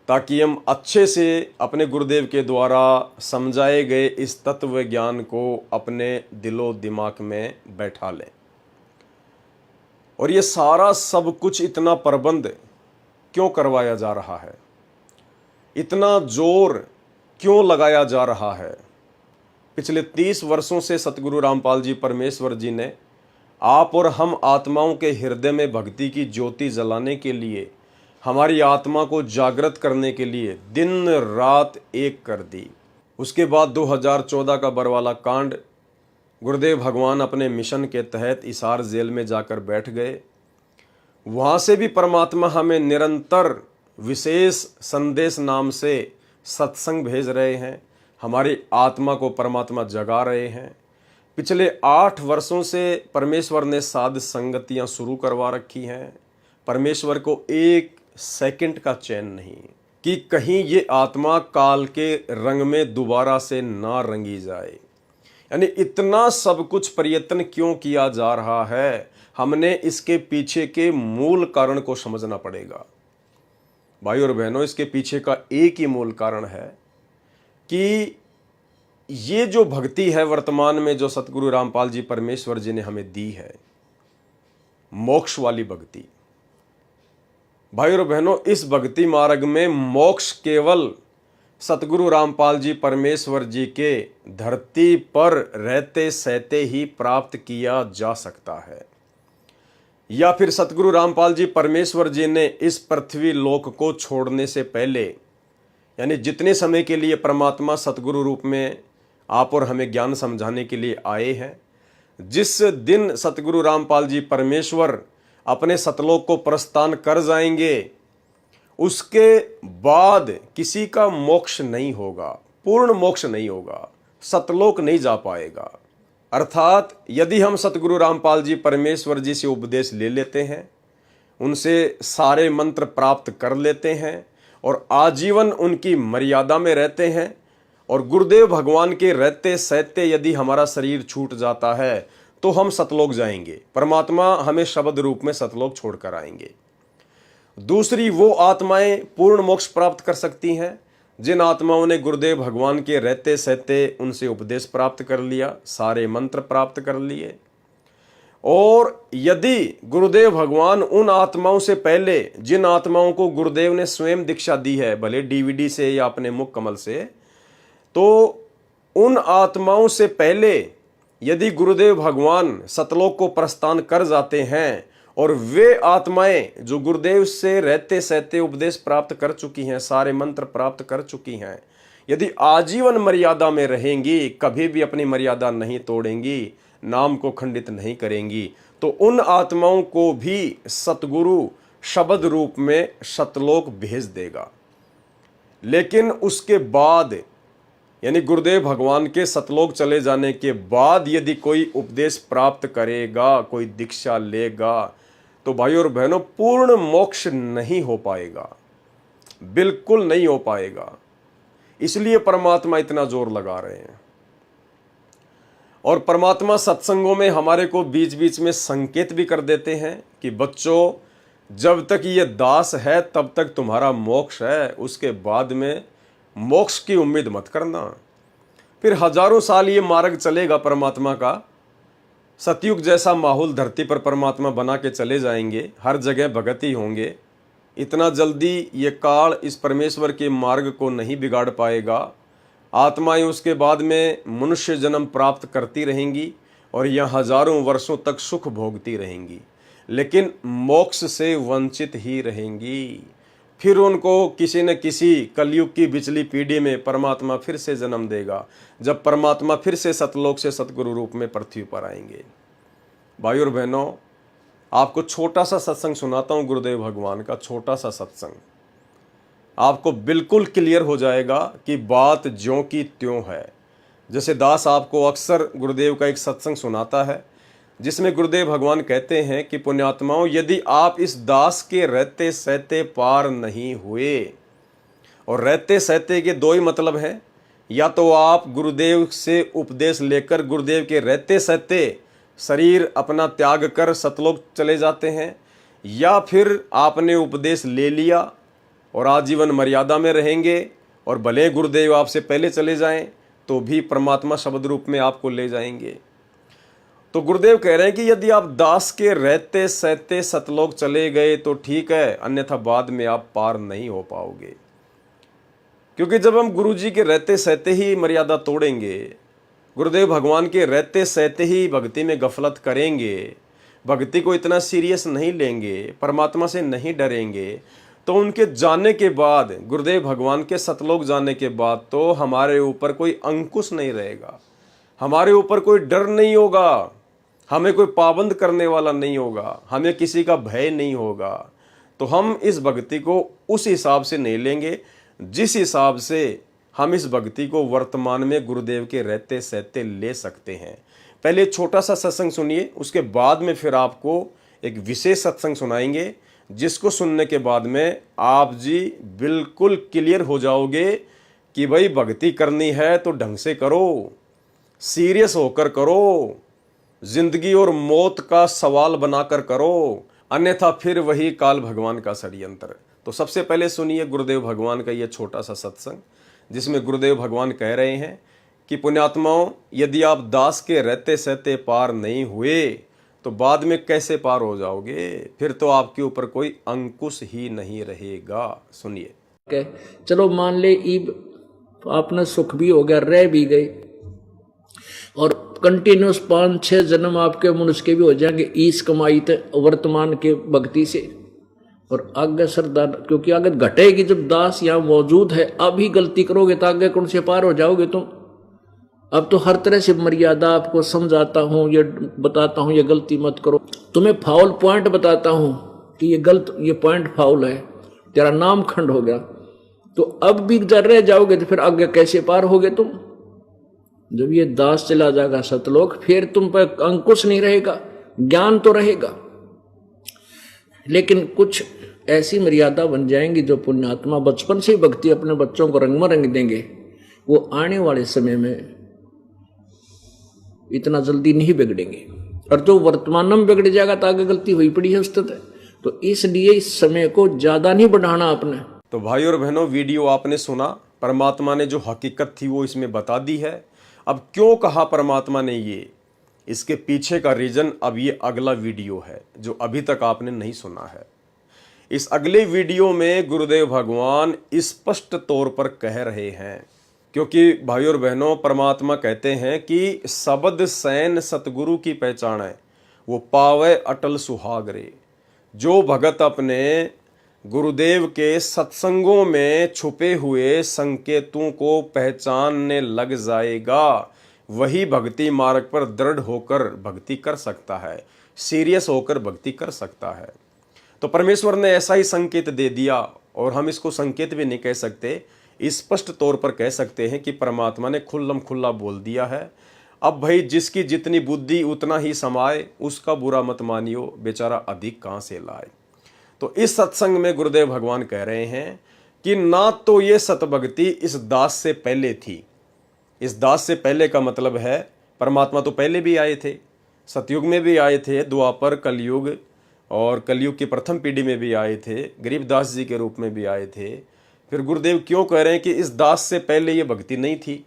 ताकि हम अच्छे से अपने गुरुदेव के द्वारा समझाए गए इस तत्व ज्ञान को अपने दिलो दिमाग में बैठा लें। और ये सारा सब कुछ, इतना प्रबंध क्यों करवाया जा रहा है, इतना जोर क्यों लगाया जा रहा है? पिछले 30 वर्षों से सतगुरु रामपाल जी परमेश्वर जी ने आप और हम आत्माओं के हृदय में भक्ति की ज्योति जलाने के लिए, हमारी आत्मा को जागृत करने के लिए दिन रात एक कर दी। उसके बाद 2014 का बरवाला कांड, गुरुदेव भगवान अपने मिशन के तहत इसार जेल में जाकर बैठ गए। वहाँ से भी परमात्मा हमें निरंतर विशेष संदेश नाम से सत्संग भेज रहे हैं, हमारी आत्मा को परमात्मा जगा रहे हैं। पिछले 8 वर्षों से परमेश्वर ने साध संगतियाँ शुरू करवा रखी हैं। परमेश्वर को एक सेकंड का चैन नहीं कि कहीं ये आत्मा काल के रंग में दोबारा से ना रंगी जाए। यानी इतना सब कुछ प्रयत्न क्यों किया जा रहा है, हमने इसके पीछे के मूल कारण को समझना पड़ेगा। भाई और बहनों, इसके पीछे का एक ही मूल कारण है कि ये जो भक्ति है वर्तमान में, जो सतगुरु रामपाल जी परमेश्वर जी ने हमें दी है, मोक्ष वाली भक्ति। भाई और बहनों, इस भक्ति मार्ग में मोक्ष केवल सतगुरु रामपाल जी परमेश्वर जी के धरती पर रहते सहते ही प्राप्त किया जा सकता है, या फिर सतगुरु रामपाल जी परमेश्वर जी ने इस पृथ्वी लोक को छोड़ने से पहले, यानी जितने समय के लिए परमात्मा सतगुरु रूप में आप और हमें ज्ञान समझाने के लिए आए हैं, जिस दिन सतगुरु रामपाल जी परमेश्वर अपने सतलोक को प्रस्थान कर जाएंगे, उसके बाद किसी का मोक्ष नहीं होगा, पूर्ण मोक्ष नहीं होगा, सतलोक नहीं जा पाएगा। अर्थात यदि हम सतगुरु रामपाल जी परमेश्वर जी से उपदेश ले लेते हैं, उनसे सारे मंत्र प्राप्त कर लेते हैं और आजीवन उनकी मर्यादा में रहते हैं, और गुरुदेव भगवान के रहते सहते यदि हमारा शरीर छूट जाता है तो हम सतलोक जाएंगे, परमात्मा हमें शब्द रूप में सतलोक छोड़कर आएंगे। दूसरी वो आत्माएं पूर्ण मोक्ष प्राप्त कर सकती हैं जिन आत्माओं ने गुरुदेव भगवान के रहते सहते उनसे उपदेश प्राप्त कर लिया, सारे मंत्र प्राप्त कर लिए। और यदि गुरुदेव भगवान उन आत्माओं से पहले, जिन आत्माओं को गुरुदेव ने स्वयं दीक्षा दी है, भले डीवीडी से या अपने मुख कमल से, तो उन आत्माओं से पहले यदि गुरुदेव भगवान सतलोक को प्रस्थान कर जाते हैं और वे आत्माएं जो गुरुदेव से रहते सहते उपदेश प्राप्त कर चुकी हैं, सारे मंत्र प्राप्त कर चुकी हैं, यदि आजीवन मर्यादा में रहेंगी, कभी भी अपनी मर्यादा नहीं तोड़ेंगी, नाम को खंडित नहीं करेंगी, तो उन आत्माओं को भी सतगुरु शब्द रूप में सतलोक भेज देगा। लेकिन उसके बाद, यानी गुरुदेव भगवान के सतलोक चले जाने के बाद यदि कोई उपदेश प्राप्त करेगा, कोई दीक्षा लेगा, तो भाई और बहनों पूर्ण मोक्ष नहीं हो पाएगा, बिल्कुल नहीं हो पाएगा। इसलिए परमात्मा इतना जोर लगा रहे हैं। और परमात्मा सत्संगों में हमारे को बीच बीच में संकेत भी कर देते हैं कि बच्चों, जब तक ये दास है तब तक तुम्हारा मोक्ष है, उसके बाद में मोक्ष की उम्मीद मत करना। फिर हजारों साल ये मार्ग चलेगा परमात्मा का, सतयुग जैसा माहौल धरती पर परमात्मा बना के चले जाएंगे, हर जगह भगत ही होंगे। इतना जल्दी ये काल इस परमेश्वर के मार्ग को नहीं बिगाड़ पाएगा। आत्माएं उसके बाद में मनुष्य जन्म प्राप्त करती रहेंगी और यह हजारों वर्षों तक सुख भोगती रहेंगी, लेकिन मोक्ष से वंचित ही रहेंगी। फिर उनको किसी न किसी कलयुग की बिचली पीढ़ी में परमात्मा फिर से जन्म देगा, जब परमात्मा फिर से सतलोक से सतगुरु रूप में पृथ्वी पर आएंगे। भाई और बहनों, आपको छोटा सा सत्संग सुनाता हूँ, गुरुदेव भगवान का छोटा सा सत्संग, आपको बिल्कुल क्लियर हो जाएगा कि बात ज्यों की त्यों है। जैसे दास आपको अक्सर गुरुदेव का एक सत्संग सुनाता है, जिसमें गुरुदेव भगवान कहते हैं कि पुण्यात्माओं, यदि आप इस दास के रहते सहते पार नहीं हुए, और रहते सहते के दो ही मतलब हैं, या तो आप गुरुदेव से उपदेश लेकर गुरुदेव के रहते सहते शरीर अपना त्याग कर सतलोक चले जाते हैं, या फिर आपने उपदेश ले लिया और आजीवन मर्यादा में रहेंगे, और भले गुरुदेव आपसे पहले चले जाएं तो भी परमात्मा शब्द रूप में आपको ले जाएंगे। तो गुरुदेव कह रहे हैं कि यदि आप दास के रहते सहते सतलोक चले गए तो ठीक है, अन्यथा बाद में आप पार नहीं हो पाओगे। क्योंकि जब हम गुरु जी के रहते सहते ही मर्यादा तोड़ेंगे, गुरुदेव भगवान के रहते सहते ही भक्ति में गफलत करेंगे, भक्ति को इतना सीरियस नहीं लेंगे, परमात्मा से नहीं डरेंगे, तो उनके जाने के बाद, गुरुदेव भगवान के सतलोक जाने के बाद तो हमारे ऊपर कोई अंकुश नहीं रहेगा, हमारे ऊपर कोई डर नहीं होगा, हमें कोई पाबंद करने वाला नहीं होगा, हमें किसी का भय नहीं होगा। तो हम इस भक्ति को उस हिसाब से नहीं लेंगे जिस हिसाब से हम इस भक्ति को वर्तमान में गुरुदेव के रहते सहते ले सकते हैं। पहले छोटा सा सत्संग सुनिए, उसके बाद में फिर आपको एक विशेष सत्संग सुनाएंगे, जिसको सुनने के बाद में आप जी बिल्कुल क्लियर हो जाओगे कि भाई भक्ति करनी है तो ढंग से करो, सीरियस होकर करो, जिंदगी और मौत का सवाल बनाकर करो, अन्यथा फिर वही काल भगवान का षड्यंत्र। तो सबसे पहले सुनिए गुरुदेव भगवान का ये छोटा सा सत्संग, जिसमें गुरुदेव भगवान कह रहे हैं कि पुण्यात्माओं, यदि आप दास के रहते सहते पार नहीं हुए तो बाद में कैसे पार हो जाओगे, फिर तो आपके ऊपर कोई अंकुश ही नहीं रहेगा। सुनिए। चलो मान ले इब तो आपने सुख भी हो गया, रह भी गए, और कंटिन्यूस 5-6 जन्म आपके मनुष्य के भी हो जाएंगे इस कमाई थे वर्तमान के भक्ति से। और आगे श्रद्धा, क्योंकि आगे घटेगी जब दास यहाँ मौजूद है। अभी गलती करोगे तो आगे कौन से पार हो जाओगे तुम। अब तो हर तरह से मर्यादा आपको समझाता हूँ, ये बताता हूँ ये गलती मत करो, तुम्हें फाउल पॉइंट बताता हूँ कि ये गलत, ये पॉइंट फाउल है, तेरा नाम खंड हो गया। तो अब भी जर रह जाओगे तो फिर आगे कैसे पार होगे तुम। जब ये दास चला जाएगा सतलोक, फिर तुम पर अंकुश नहीं रहेगा, ज्ञान तो रहेगा, लेकिन कुछ ऐसी मर्यादा बन जाएंगी जो पुण्यात्मा बचपन से ही भक्ति अपने बच्चों को रंग में रंग देंगे, वो आने वाले समय में इतना जल्दी नहीं बिगड़ेंगे। और जो वर्तमान में बिगड़ जाएगा तो आगे गलती हुई पड़ी है उस तक। तो इसलिए इस समय को ज्यादा नहीं बढ़ाना आपने। तो भाई और बहनों, वीडियो आपने सुना, परमात्मा ने जो हकीकत थी वो इसमें बता दी है। अब क्यों कहा परमात्मा ने ये, इसके पीछे का रीजन अब ये अगला वीडियो है जो अभी तक आपने नहीं सुना है। इस अगले वीडियो में गुरुदेव भगवान स्पष्ट तौर पर कह रहे हैं, क्योंकि भाई और बहनों, परमात्मा कहते हैं कि शब्द सैन सतगुरु की पहचान है, वो पावे अटल सुहाग रे। जो भगत अपने गुरुदेव के सत्संगों में छुपे हुए संकेतों को पहचानने लग जाएगा, वही भक्ति मार्ग पर दृढ़ होकर भक्ति कर सकता है, सीरियस होकर भक्ति कर सकता है। तो परमेश्वर ने ऐसा ही संकेत दे दिया, और हम इसको संकेत भी नहीं कह सकते, स्पष्ट तौर पर कह सकते हैं कि परमात्मा ने खुल्लम खुल्ला बोल दिया है। अब भाई जिसकी जितनी बुद्धि उतना ही समाए, उसका बुरा मत मानियो, बेचारा अधिक कहाँ से लाए। तो इस सत्संग में गुरुदेव भगवान कह रहे हैं कि ना तो ये सतभक्ति इस दास से पहले थी। इस दास से पहले का मतलब है परमात्मा तो पहले भी आए थे, सतयुग में भी आए थे, द्वापर, कलयुग और कलयुग की प्रथम पीढ़ी में भी आए थे, गरीबदास जी के रूप में भी आए थे। फिर गुरुदेव क्यों कह रहे हैं कि इस दास से पहले ये भक्ति नहीं थी।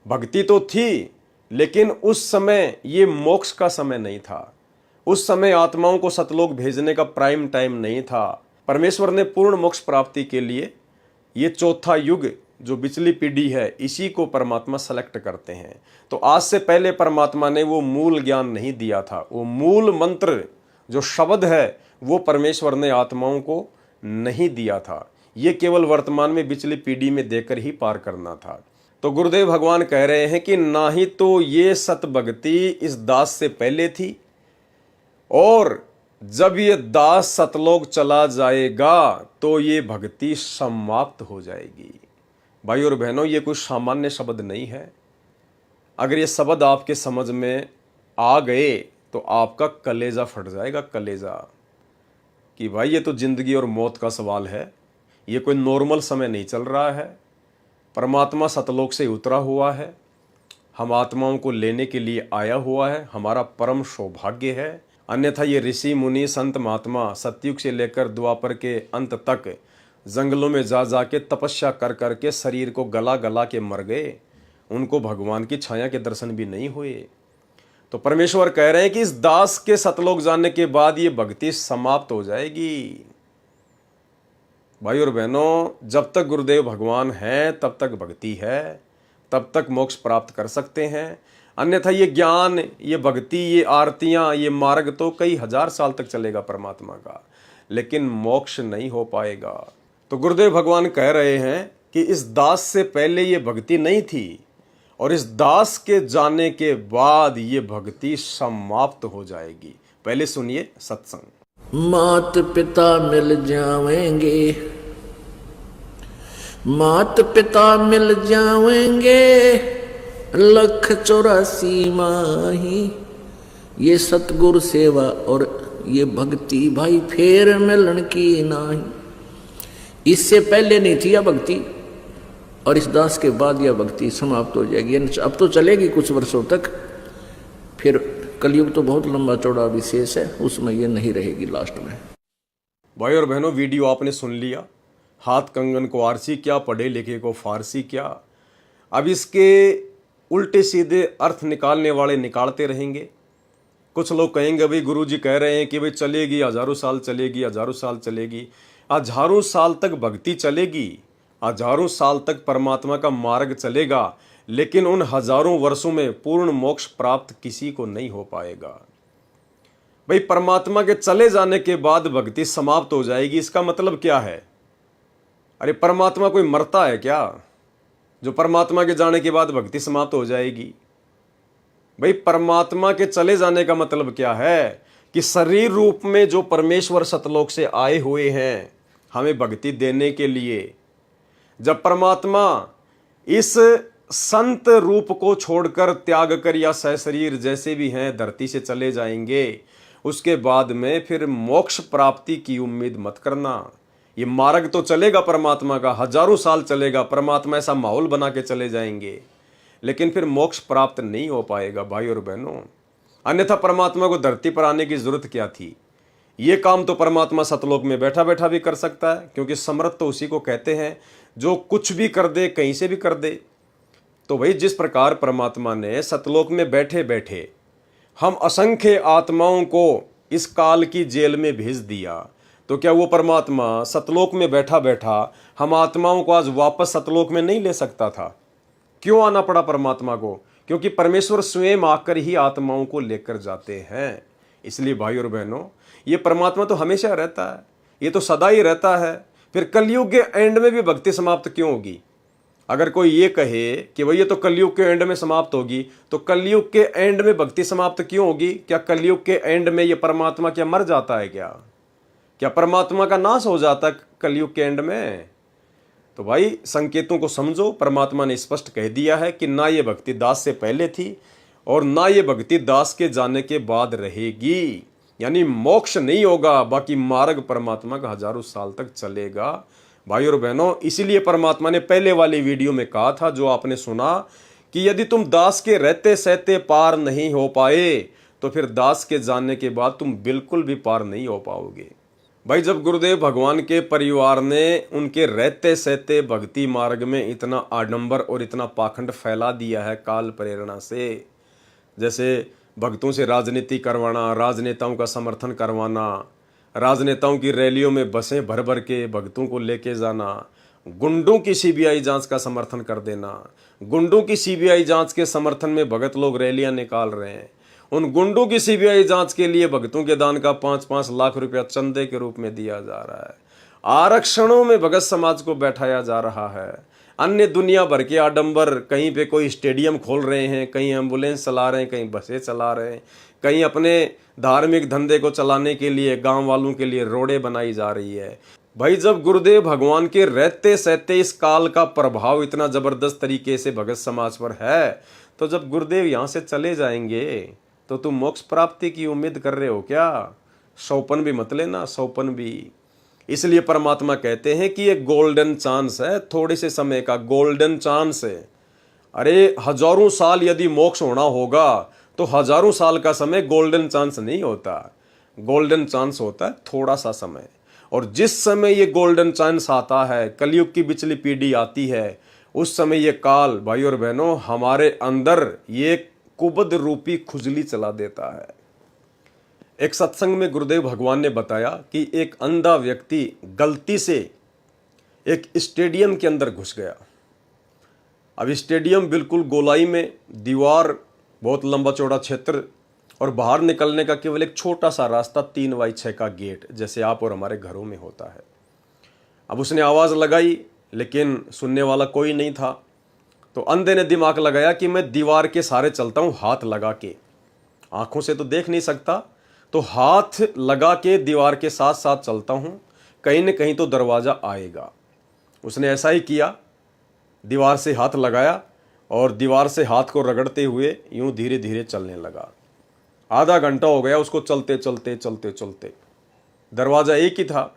भक्ति तो थी, लेकिन उस समय ये मोक्ष का समय नहीं था। उस समय आत्माओं को सतलोक भेजने का प्राइम टाइम नहीं था। परमेश्वर ने पूर्ण मोक्ष प्राप्ति के लिए ये चौथा युग जो पिछली पीढ़ी है, इसी को परमात्मा सेलेक्ट करते हैं। तो आज से पहले परमात्मा ने वो मूल ज्ञान नहीं दिया था, वो मूल मंत्र जो शब्द है वो परमेश्वर ने आत्माओं को नहीं दिया था। ये केवल वर्तमान में पिछली पीढ़ी में देकर ही पार करना था। तो गुरुदेव भगवान कह रहे हैं कि ना ही तो ये सतभक्ति इस दास से पहले थी, और जब ये दास सतलोक चला जाएगा तो ये भक्ति समाप्त हो जाएगी। भाई और बहनों, ये कोई सामान्य शब्द नहीं है। अगर ये शब्द आपके समझ में आ गए तो आपका कलेजा फट जाएगा, कलेजा, कि भाई ये तो जिंदगी और मौत का सवाल है, ये कोई नॉर्मल समय नहीं चल रहा है। परमात्मा सतलोक से उतरा हुआ है, हम आत्माओं को लेने के लिए आया हुआ है, हमारा परम सौभाग्य है। अन्यथा ये ऋषि मुनि संत महात्मा सतयुग से लेकर द्वापर के अंत तक जंगलों में जा जाके तपस्या कर करके शरीर को गला गला के मर गए, उनको भगवान की छाया के दर्शन भी नहीं हुए। तो परमेश्वर कह रहे हैं कि इस दास के सतलोक जाने के बाद ये भक्ति समाप्त हो जाएगी। भाई और बहनों, जब तक गुरुदेव भगवान हैं तब तक भक्ति है, तब तक मोक्ष प्राप्त कर सकते हैं। अन्यथा ये ज्ञान, ये भक्ति, ये आरतियां, ये मार्ग तो कई हजार साल तक चलेगा परमात्मा का, लेकिन मोक्ष नहीं हो पाएगा। तो गुरुदेव भगवान कह रहे हैं कि इस दास से पहले ये भक्ति नहीं थी, और इस दास के जाने के बाद ये भक्ति समाप्त हो जाएगी। पहले सुनिए सत्संग। मात पिता मिल जावेंगे, मात पिता मिल जावेंगे, 184 माही, ये सतगुरु सेवा और ये भक्ति भाई फेर मिलन की नाही। इससे पहले नहीं थी यह भक्ति, और इस दास के बाद यह भक्ति समाप्त हो जाएगी। अब तो चलेगी कुछ वर्षों तक, फिर कलयुग तो बहुत लंबा चौड़ा विशेष है, उसमें ये नहीं रहेगी लास्ट में। भाई और बहनों, वीडियो आपने सुन लिया। हाथ कंगन को आरसी क्या, पढ़े लिखे को फारसी क्या। अब इसके उल्टे सीधे अर्थ निकालने वाले निकालते रहेंगे। कुछ लोग कहेंगे भाई गुरुजी कह रहे हैं कि भाई चलेगी, हजारों साल चलेगी, हजारों साल चलेगी। हजारों साल तक भक्ति चलेगी, हजारों साल तक परमात्मा का मार्ग चलेगा, लेकिन उन हजारों वर्षों में पूर्ण मोक्ष प्राप्त किसी को नहीं हो पाएगा। भाई परमात्मा के चले जाने के बाद भक्ति समाप्त हो जाएगी, इसका मतलब क्या है? अरे परमात्मा कोई मरता है क्या जो परमात्मा के जाने के बाद भक्ति समाप्त हो जाएगी? भाई परमात्मा के चले जाने का मतलब क्या है कि शरीर रूप में जो परमेश्वर सतलोक से आए हुए हैं हमें भक्ति देने के लिए, जब परमात्मा इस संत रूप को छोड़कर त्याग कर या सशरीर जैसे भी हैं धरती से चले जाएंगे, उसके बाद में फिर मोक्ष प्राप्ति की उम्मीद मत करना। ये मार्ग तो चलेगा परमात्मा का, हजारों साल चलेगा, परमात्मा ऐसा माहौल बना के चले जाएंगे, लेकिन फिर मोक्ष प्राप्त नहीं हो पाएगा भाई और बहनों। अन्यथा परमात्मा को धरती पर आने की जरूरत क्या थी? ये काम तो परमात्मा सतलोक में बैठा बैठा भी कर सकता है, क्योंकि समर्थ तो उसी को कहते हैं जो कुछ भी कर दे, कहीं से भी कर दे। तो भाई जिस प्रकार परमात्मा ने सतलोक में बैठे बैठे हम असंख्य आत्माओं को इस काल की जेल में भेज दिया, तो क्या वो परमात्मा सतलोक में बैठा बैठा हम आत्माओं को आज वापस सतलोक में नहीं ले सकता था? क्यों आना पड़ा परमात्मा को? क्योंकि परमेश्वर स्वयं आकर ही आत्माओं को लेकर जाते हैं। इसलिए भाई और बहनों, ये परमात्मा तो हमेशा रहता है, ये तो सदा ही रहता है। फिर कलयुग के एंड में भी भक्ति समाप्त क्यों होगी? अगर कोई ये कहे कि भाई ये तो कलयुग के एंड में समाप्त होगी, तो कलयुग के एंड में भक्ति समाप्त क्यों होगी? क्या कलयुग के एंड में ये परमात्मा क्या मर जाता है क्या? क्या परमात्मा का नाश हो जाता है कलयुग के एंड में? तो भाई संकेतों को समझो। परमात्मा ने स्पष्ट कह दिया है कि ना ये भक्ति दास से पहले थी और ना ये भक्ति दास के जाने के बाद रहेगी। यानी मोक्ष नहीं होगा, बाकी मार्ग परमात्मा का हजारों साल तक चलेगा भाई और बहनों। इसीलिए परमात्मा ने पहले वाली वीडियो में कहा था, जो आपने सुना, कि यदि तुम दास के रहते सहते पार नहीं हो पाए तो फिर दास के जाने के बाद तुम बिल्कुल भी पार नहीं हो पाओगे। भाई जब गुरुदेव भगवान के परिवार ने उनके रहते सहते भक्ति मार्ग में इतना आडंबर और इतना पाखंड फैला दिया है काल प्रेरणा से, जैसे भक्तों से राजनीति करवाना, राजनेताओं का समर्थन करवाना, राजनेताओं की रैलियों में बसें भर भर के भक्तों को लेके जाना, गुंडों की सीबीआई जांच का समर्थन कर देना, गुंडों की सीबीआई जांच के समर्थन में भगत लोग रैलियां निकाल रहे हैं, उन गुंडों की सीबीआई जांच के लिए भक्तों के दान का 5-5 लाख रुपया चंदे के रूप में दिया जा रहा है, आरक्षणों में भगत समाज को बैठाया जा रहा है, अन्य दुनिया भर के आडंबर, कहीं पे कोई स्टेडियम खोल रहे हैं, कहीं एम्बुलेंस चला रहे हैं, कहीं बसें चला रहे हैं, कहीं अपने धार्मिक धंधे को चलाने के लिए गांव वालों के लिए रोडें बनाई जा रही है। भाई जब गुरुदेव भगवान के रहते सहते इस काल का प्रभाव इतना जबरदस्त तरीके से भगत समाज पर है, तो जब गुरुदेव यहाँ से चले जाएंगे तो तुम मोक्ष प्राप्ति की उम्मीद कर रहे हो क्या? सौपन भी मत लेना, सौपन भी। इसलिए परमात्मा कहते हैं कि ये गोल्डन चांस है, थोड़े से समय का गोल्डन चांस है। अरे हजारों साल यदि मोक्ष होना होगा तो हजारों साल का समय गोल्डन चांस नहीं होता। गोल्डन चांस होता है थोड़ा सा समय, और जिस समय ये गोल्डन चांस आता है, कलयुग की बिचली पीढ़ी आती है, उस समय ये काल भाई और बहनों हमारे अंदर ये कुबद रूपी खुजली चला देता है। एक सत्संग में गुरुदेव भगवान ने बताया कि एक अंधा व्यक्ति गलती से एक स्टेडियम के अंदर घुस गया। अब स्टेडियम बिल्कुल गोलाई में, दीवार, बहुत लंबा चौड़ा क्षेत्र, और बाहर निकलने का केवल एक छोटा सा रास्ता, 3x6 का गेट, जैसे आप और हमारे घरों में होता है। अब उसने आवाज़ लगाई, लेकिन सुनने वाला कोई नहीं था। तो अंधे ने दिमाग लगाया कि मैं दीवार के सहारे चलता हूँ, हाथ लगा के, आंखों से तो देख नहीं सकता, तो हाथ लगा के दीवार के साथ साथ चलता हूँ, कहीं न कहीं तो दरवाज़ा आएगा। उसने ऐसा ही किया, दीवार से हाथ लगाया और दीवार से हाथ को रगड़ते हुए यूं धीरे धीरे चलने लगा। आधा घंटा हो गया उसको चलते चलते चलते चलते। दरवाज़ा एक ही था,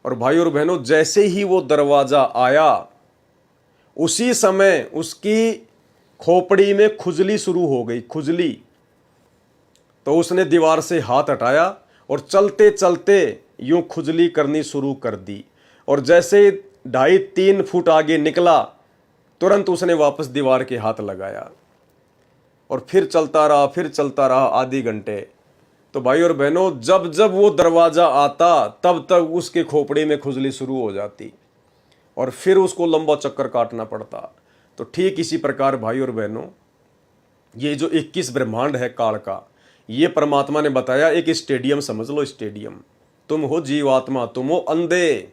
और भाई और बहनों जैसे ही वो दरवाज़ा आया, उसी समय उसकी खोपड़ी में खुजली शुरू हो गई, खुजली। तो उसने दीवार से हाथ हटाया और चलते चलते यूं खुजली करनी शुरू कर दी, और जैसे 2.5-3 फुट आगे निकला, तुरंत उसने वापस दीवार के हाथ लगाया और फिर चलता रहा, फिर चलता रहा आधे घंटे। तो भाई और बहनों जब जब वो दरवाज़ा आता तब तक उसके खोपड़ी में खुजली शुरू हो जाती। और फिर उसको लंबा चक्कर काटना पड़ता। तो ठीक इसी प्रकार भाई और बहनों, ये जो 21 ब्रह्मांड है काल का, ये परमात्मा ने बताया एक स्टेडियम समझ लो, स्टेडियम। तुम हो जीवात्मा, तुम हो अंधे,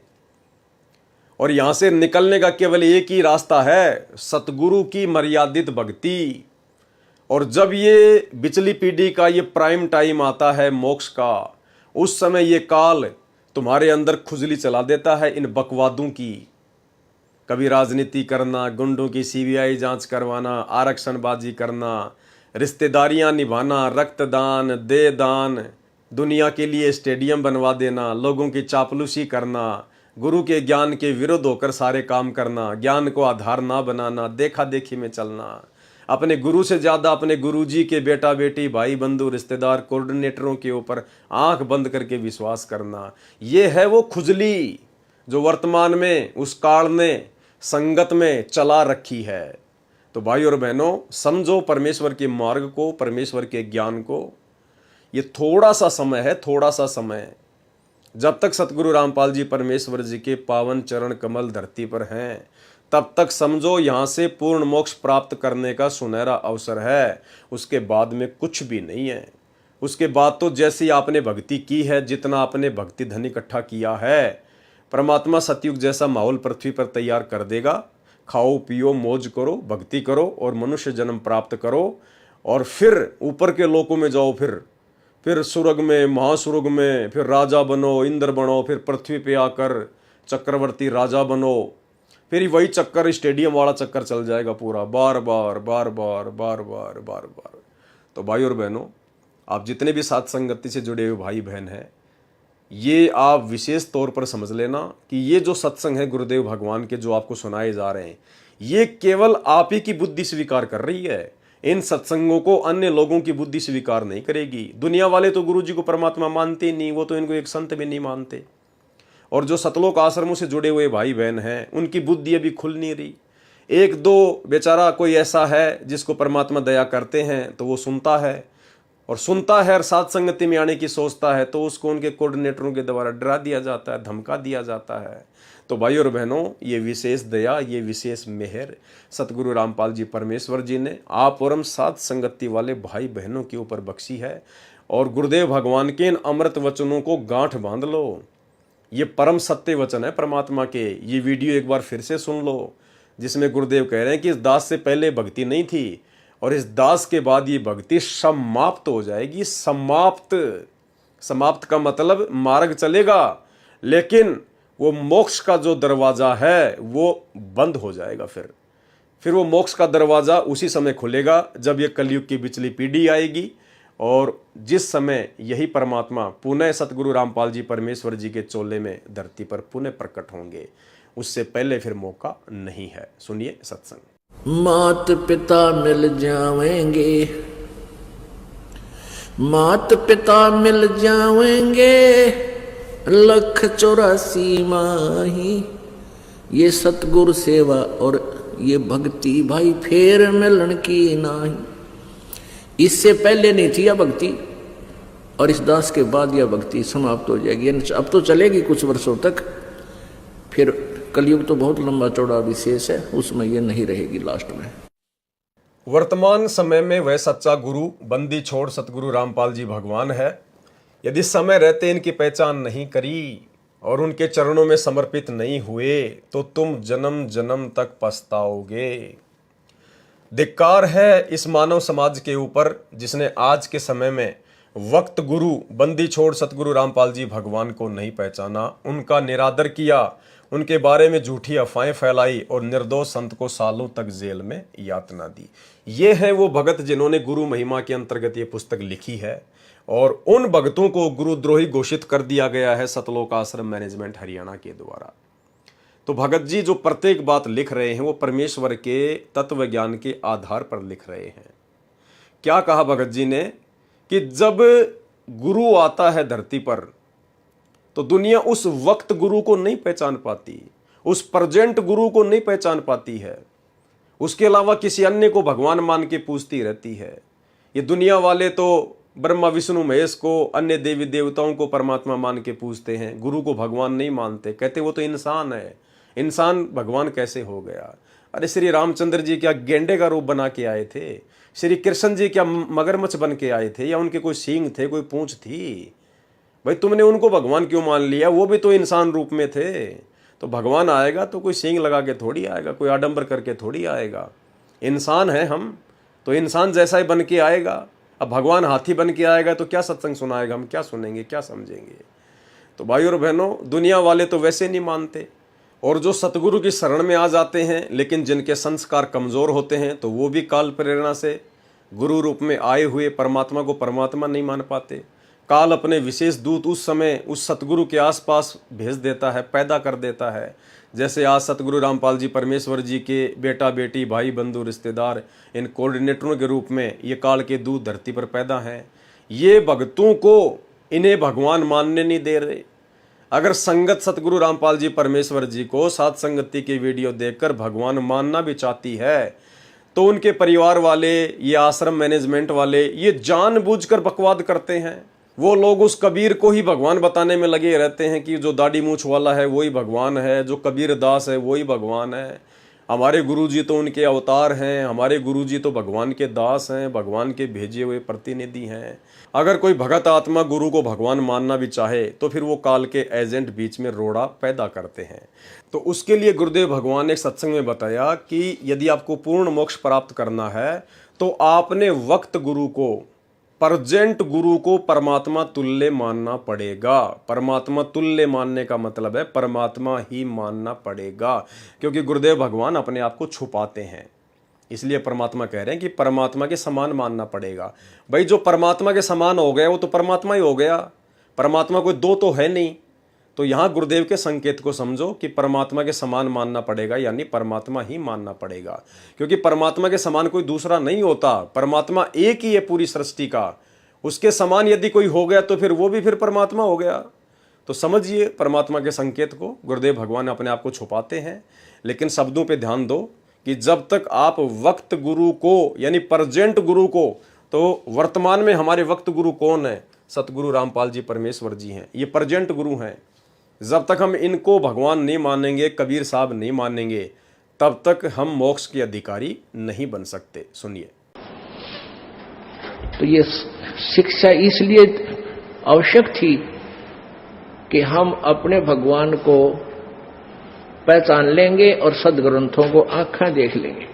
और यहां से निकलने का केवल एक ही रास्ता है, सतगुरु की मर्यादित भक्ति। और जब ये बिचली पीढ़ी का ये प्राइम टाइम आता है मोक्ष का, उस समय ये काल तुम्हारे अंदर खुजली चला देता है इन बकवादों की। कभी राजनीति करना, गुंडों की सीबीआई जांच करवाना, आरक्षणबाजी करना, रिश्तेदारियां निभाना, रक्तदान, दे दान, दुनिया के लिए स्टेडियम बनवा देना, लोगों की चापलूसी करना, गुरु के ज्ञान के विरुद्ध होकर सारे काम करना, ज्ञान को आधार ना बनाना, देखा देखी में चलना, अपने गुरु से ज्यादा अपने गुरुजी के बेटा बेटी भाई बंधु रिश्तेदार कोऑर्डिनेटरों के ऊपर आंख बंद करके विश्वास करना, ये है वो खुजली जो वर्तमान में उस काल ने संगत में चला रखी है। तो भाई और बहनों, समझो परमेश्वर के मार्ग को, परमेश्वर के ज्ञान को। ये थोड़ा सा समय है, थोड़ा सा समय। जब तक सतगुरु रामपाल जी परमेश्वर जी के पावन चरण कमल धरती पर हैं, तब तक समझो यहां से पूर्ण मोक्ष प्राप्त करने का सुनहरा अवसर है। उसके बाद में कुछ भी नहीं है। उसके बाद तो जैसी आपने भक्ति की है, जितना आपने भक्ति धन इकट्ठा किया है, परमात्मा सतयुग जैसा माहौल पृथ्वी पर तैयार कर देगा। खाओ पियो मौज करो, भक्ति करो और मनुष्य जन्म प्राप्त करो, और फिर ऊपर के लोकों में जाओ, फिर सुरग में, महासुरग में, फिर राजा बनो, इंद्र बनो, फिर पृथ्वी पे आकर चक्रवर्ती राजा बनो। फिर वही चक्कर, स्टेडियम वाला चक्कर चल जाएगा पूरा, बार बार बार बार बार बार बार बार। तो भाई और बहनों, आप जितने भी साथ संगति से जुड़े हुए भाई बहन हैं, ये आप विशेष तौर पर समझ लेना कि ये जो सत्संग है गुरुदेव भगवान के जो आपको सुनाए जा रहे हैं, ये केवल आप ही की बुद्धि स्वीकार कर रही है। इन सत्संगों को अन्य लोगों की बुद्धि स्वीकार नहीं करेगी। दुनिया वाले तो गुरु जी को परमात्मा मानते ही नहीं, वो तो इनको एक संत भी नहीं मानते। और जो सतलोक आश्रमों से जुड़े हुए भाई बहन हैं, उनकी बुद्धि अभी खुल नहीं रही। एक दो बेचारा कोई ऐसा है जिसको परमात्मा दया करते हैं तो वो सुनता है, और सुनता है और साथ संगति में आने की सोचता है, तो उसको उनके कोऑर्डिनेटरों के द्वारा डरा दिया जाता है, धमका दिया जाता है। तो भाई और बहनों, ये विशेष दया, ये विशेष मेहर सतगुरु रामपाल जी परमेश्वर जी ने आप और हम साथ संगति वाले भाई बहनों के ऊपर बख्शी है। और गुरुदेव भगवान के इन अमृत वचनों को गांठ बांध लो। ये परम सत्य वचन है परमात्मा के। ये वीडियो एक बार फिर से सुन लो, जिसमें गुरुदेव कह रहे हैं कि इस दास से पहले भक्ति नहीं थी, और इस दास के बाद ये भक्ति समाप्त हो जाएगी। समाप्त, समाप्त का मतलब मार्ग चलेगा, लेकिन वो मोक्ष का जो दरवाजा है वो बंद हो जाएगा। फिर वो मोक्ष का दरवाजा उसी समय खुलेगा जब ये कलयुग की बिचली पीढ़ी आएगी, और जिस समय यही परमात्मा पुनः सतगुरु रामपाल जी परमेश्वर जी के चोले में धरती पर पुनः प्रकट होंगे। उससे पहले फिर मौका नहीं है। सुनिए सत्संग। मात पिता मिल जाएंगे, मात पिता मिल जाएंगे, 184 माही, ये सतगुरु सेवा और ये भक्ति भाई फेर मिलन की नाही। इससे पहले नहीं थी यह भक्ति, और इस दास के बाद यह भक्ति समाप्त हो जाएगी। अब तो चलेगी कुछ वर्षों तक, फिर कलयुग तो बहुत लंबा चौड़ा विशेष है, उसमें ये नहीं रहेगी लास्ट में। वर्तमान समय में वह सच्चा गुरु बंदी छोड़ सतगुरु रामपाल जी भगवान है। यदि समय रहते इनकी पहचान नहीं करी और उनके चरणों में समर्पित नहीं हुए, तो तुम जन्म जन्म तक पछताओगे। धिक्कार है इस मानव समाज के ऊपर जिसने आज के समय में वक्त गुरु बंदी छोड़ सतगुरु रामपाल जी भगवान को नहीं पहचाना, उनका निरादर किया, उनके बारे में झूठी अफवाहें फैलाई और निर्दोष संत को सालों तक जेल में यातना दी। ये हैं वो भगत जिन्होंने गुरु महिमा के अंतर्गत ये पुस्तक लिखी है, और उन भगतों को गुरुद्रोही घोषित कर दिया गया है सतलोक आश्रम मैनेजमेंट हरियाणा के द्वारा। तो भगत जी जो प्रत्येक बात लिख रहे हैं वो परमेश्वर के तत्व ज्ञान के आधार पर लिख रहे हैं। क्या कहा भगत जी ने कि जब गुरु आता है धरती पर तो दुनिया उस वक्त गुरु को नहीं पहचान पाती, उस प्रेजेंट गुरु को नहीं पहचान पाती है, उसके अलावा किसी अन्य को भगवान मान के पूजती रहती है। ये दुनिया वाले तो ब्रह्मा विष्णु महेश को, अन्य देवी देवताओं को परमात्मा मान के पूजते हैं, गुरु को भगवान नहीं मानते, कहते वो तो इंसान है, इंसान भगवान कैसे हो गया? अरे श्री रामचंद्र जी क्या गेंडे का रूप बना के आए थे? श्री कृष्ण जी क्या मगरमच्छ बन के आए थे? या उनके कोई सींग थे, कोई पूंछ थी? भाई तुमने उनको भगवान क्यों मान लिया? वो भी तो इंसान रूप में थे। तो भगवान आएगा तो कोई सींग लगा के थोड़ी आएगा, कोई आडंबर करके थोड़ी आएगा। इंसान है हम, तो इंसान जैसा ही बन के आएगा। अब भगवान हाथी बन के आएगा तो क्या सत्संग सुनाएगा? हम क्या सुनेंगे, क्या समझेंगे? तो भाई और बहनों, दुनिया वाले तो वैसे नहीं मानते, और जो सतगुरु की शरण में आ जाते हैं लेकिन जिनके संस्कार कमज़ोर होते हैं तो वो भी काल प्रेरणा से गुरु रूप में आए हुए परमात्मा को परमात्मा नहीं मान पाते। काल अपने विशेष दूत उस समय उस सतगुरु के आसपास भेज देता है, पैदा कर देता है। जैसे आज सतगुरु रामपाल जी परमेश्वर जी के बेटा बेटी, भाई बंधु, रिश्तेदार, इन कोऑर्डिनेटरों के रूप में ये काल के दूत धरती पर पैदा हैं। ये भक्तों को इन्हें भगवान मानने नहीं दे रहे। अगर संगत सतगुरु रामपाल जी परमेश्वर जी को सात संगति की वीडियो देखकर भगवान मानना भी चाहती है तो उनके परिवार वाले, ये आश्रम मैनेजमेंट वाले, ये जानबूझकर बकवाद करते हैं। वो लोग उस कबीर को ही भगवान बताने में लगे रहते हैं कि जो दाढ़ी मूछ वाला है वही भगवान है, जो कबीर दास है वही भगवान है, हमारे गुरुजी तो उनके अवतार हैं, हमारे गुरुजी तो भगवान के दास हैं, भगवान के भेजे हुए प्रतिनिधि हैं। अगर कोई भगत आत्मा गुरु को भगवान मानना भी चाहे तो फिर वो काल के एजेंट बीच में रोड़ा पैदा करते हैं। तो उसके लिए गुरुदेव भगवान ने एक सत्संग में बताया कि यदि आपको पूर्ण मोक्ष प्राप्त करना है तो आपने वक्त गुरु को, प्रजेंट गुरु को परमात्मा तुल्य मानना पड़ेगा। परमात्मा तुल्य मानने का मतलब है परमात्मा ही मानना पड़ेगा, क्योंकि गुरुदेव भगवान अपने आप को छुपाते हैं, इसलिए परमात्मा कह रहे हैं कि परमात्मा के समान मानना पड़ेगा। भाई जो परमात्मा के समान हो गया वो तो परमात्मा ही हो गया, परमात्मा कोई दो तो है नहीं। तो यहाँ गुरुदेव के संकेत को समझो कि परमात्मा के समान मानना पड़ेगा, यानी परमात्मा ही मानना पड़ेगा, क्योंकि परमात्मा के समान कोई दूसरा नहीं होता। परमात्मा एक ही है पूरी सृष्टि का, उसके समान यदि कोई हो गया तो फिर वो भी फिर परमात्मा हो गया। तो समझिए परमात्मा के संकेत को गुरुदेव भगवान अपने आप को छुपाते हैं, लेकिन शब्दों पे ध्यान दो कि जब तक आप वक्त गुरु को, यानी प्रजेंट गुरु को, तो वर्तमान में हमारे वक्त गुरु कौन है? सतगुरु रामपाल जी परमेश्वर जी हैं, ये प्रजेंट गुरु हैं। जब तक हम इनको भगवान नहीं मानेंगे, कबीर साहब नहीं मानेंगे, तब तक हम मोक्ष के अधिकारी नहीं बन सकते। सुनिए। तो ये शिक्षा इसलिए आवश्यक थी कि हम अपने भगवान को पहचान लेंगे और सदग्रंथों को आंखें देख लेंगे।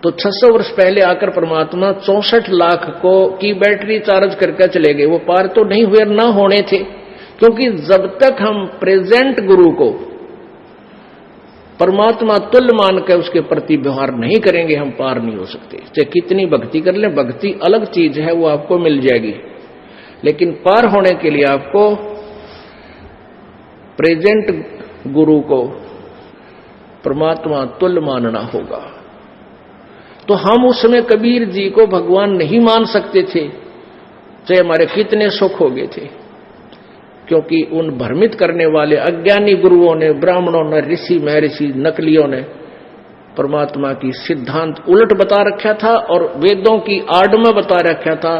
तो 600 वर्ष पहले आकर परमात्मा 64 लाख को की बैटरी चार्ज करके चले गए। वो पार तो नहीं हुए, ना होने थे, क्योंकि जब तक हम प्रेजेंट गुरु को परमात्मा तुल्य मान कर उसके प्रति व्यवहार नहीं करेंगे, हम पार नहीं हो सकते। चाहे कितनी भक्ति कर ले, भक्ति अलग चीज है, वो आपको मिल जाएगी, लेकिन पार होने के लिए आपको प्रेजेंट गुरु को परमात्मा तुल्य मानना होगा। तो हम उस समय कबीर जी को भगवान नहीं मान सकते थे, चाहे हमारे कितने सुख हो गए थे, क्योंकि उन भ्रमित करने वाले अज्ञानी गुरुओं ने, ब्राह्मणों ने, ऋषि महर्षि नकलियों ने परमात्मा की सिद्धांत उलट बता रखा था और वेदों की आड़ में बता रखा था,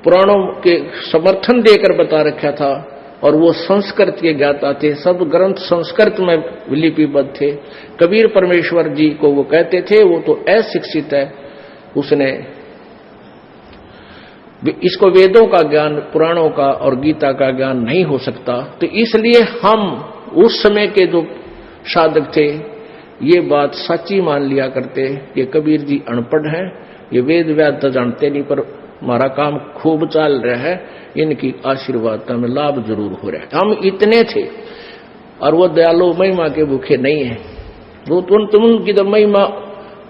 पुराणों के समर्थन देकर बता रखा था, और वो संस्कृत के ज्ञाता थे, सब ग्रंथ संस्कृत में लिपिबद्ध थे। कबीर परमेश्वर जी को वो कहते थे वो तो अशिक्षित है, उसने इसको वेदों का ज्ञान, पुराणों का और गीता का ज्ञान नहीं हो सकता। तो इसलिए हम उस समय के जो साधक थे ये बात सच्ची मान लिया करते कि कबीर जी अनपढ़ हैं, ये वेद व्याद तो जानते नहीं, पर हमारा काम खूब चल रहा है, इनकी आशीर्वाद में लाभ जरूर हो रहा है। हम इतने थे, और वो दयालु महिमा के भूखे नहीं है। वो तुम उनकी तो महिमा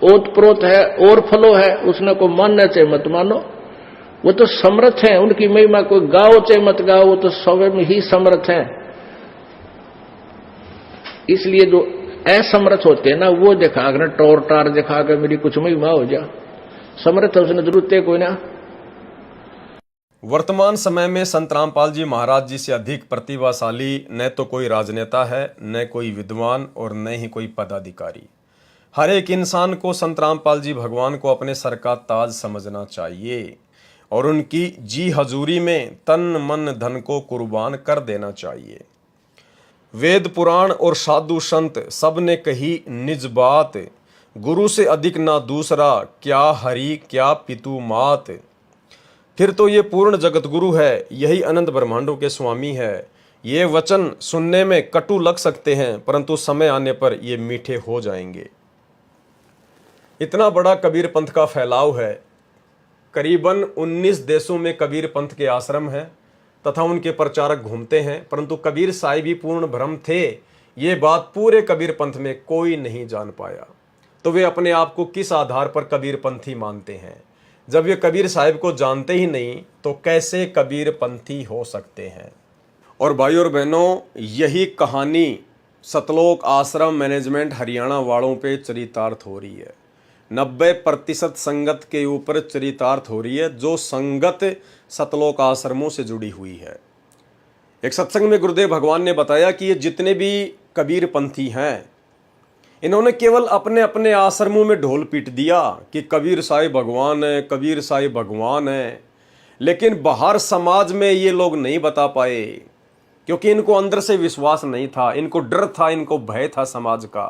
ओत प्रोत है और फलो है, उसने को मानना चाहे मत मानो, वो तो समर्थ है। उनकी महिमा को गाओ चाहे मत गाओ, वो तो स्वयं ही समर्थ है। इसलिए जो असमर्थ होते हैं ना, वो दिखा कर टोर टार दिखा कर मेरी कुछ महिमा हो जा, समर्थ है उसने जरूरत है कोई ना। वर्तमान समय में संत रामपाल जी महाराज जी से अधिक प्रतिभाशाली न तो कोई राजनेता है, न कोई विद्वान, और न ही कोई पदाधिकारी। हर एक इंसान को संत रामपाल जी भगवान को अपने सर का ताज समझना चाहिए और उनकी जी हजूरी में तन मन धन को कुर्बान कर देना चाहिए। वेद पुराण और साधु संत सब ने कही निज बात, गुरु से अधिक ना दूसरा, क्या हरि क्या पितु मात। फिर तो ये पूर्ण जगत गुरु है, यही अनंत ब्रह्मांडों के स्वामी है। ये वचन सुनने में कटु लग सकते हैं, परंतु समय आने पर ये मीठे हो जाएंगे। इतना बड़ा कबीर पंथ का फैलाव है। करीबन 19 देशों में कबीर पंथ के आश्रम हैं तथा उनके प्रचारक घूमते हैं, परंतु कबीर साहिब ही पूर्ण ब्रह्म थे, ये बात पूरे कबीर पंथ में कोई नहीं जान पाया। तो वे अपने आप को किस आधार पर कबीर पंथी मानते हैं? जब वे कबीर साहिब को जानते ही नहीं तो कैसे कबीर पंथी हो सकते हैं? और भाइयों और बहनों, यही कहानी सतलोक आश्रम मैनेजमेंट हरियाणा वालों पे चरितार्थ हो रही है। 90% संगत के ऊपर चरितार्थ हो रही है, जो संगत सतलोक आश्रमों से जुड़ी हुई है। एक सत्संग में गुरुदेव भगवान ने बताया कि ये जितने भी कबीर पंथी हैं, इन्होंने केवल अपने अपने आश्रमों में ढोल पीट दिया कि कबीर साहिब भगवान है, कबीर साहिब भगवान है, लेकिन बाहर समाज में ये लोग नहीं बता पाए, क्योंकि इनको अंदर से विश्वास नहीं था, इनको डर था, इनको भय था समाज का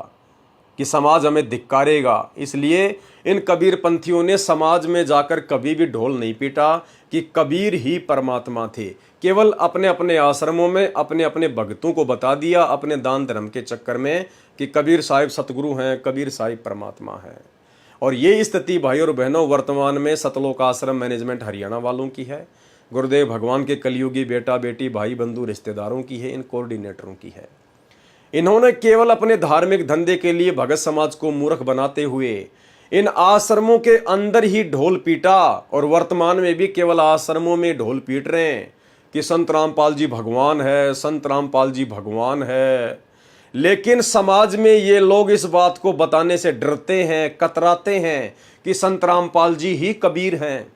कि समाज हमें धिक्कारेगा। इसलिए इन कबीर पंथियों ने समाज में जाकर कभी भी ढोल नहीं पीटा कि कबीर ही परमात्मा थे। केवल अपने अपने आश्रमों में अपने अपने भक्तों को बता दिया, अपने दान धर्म के चक्कर में, कि कबीर साहिब सतगुरु हैं, कबीर साहिब परमात्मा हैं। और ये स्थिति भाई और बहनों वर्तमान में सतलोक आश्रम मैनेजमेंट हरियाणा वालों की है, गुरुदेव भगवान के कलयुगी बेटा बेटी भाई बंधु रिश्तेदारों की है, इन कोऑर्डिनेटरों की है। इन्होंने केवल अपने धार्मिक धंधे के लिए भगत समाज को मूर्ख बनाते हुए इन आश्रमों के अंदर ही ढोल पीटा, और वर्तमान में भी केवल आश्रमों में ढोल पीट रहे हैं कि संत रामपाल जी भगवान है, संत रामपाल जी भगवान है। लेकिन समाज में ये लोग इस बात को बताने से डरते हैं, कतराते हैं कि संत रामपाल जी ही कबीर हैं,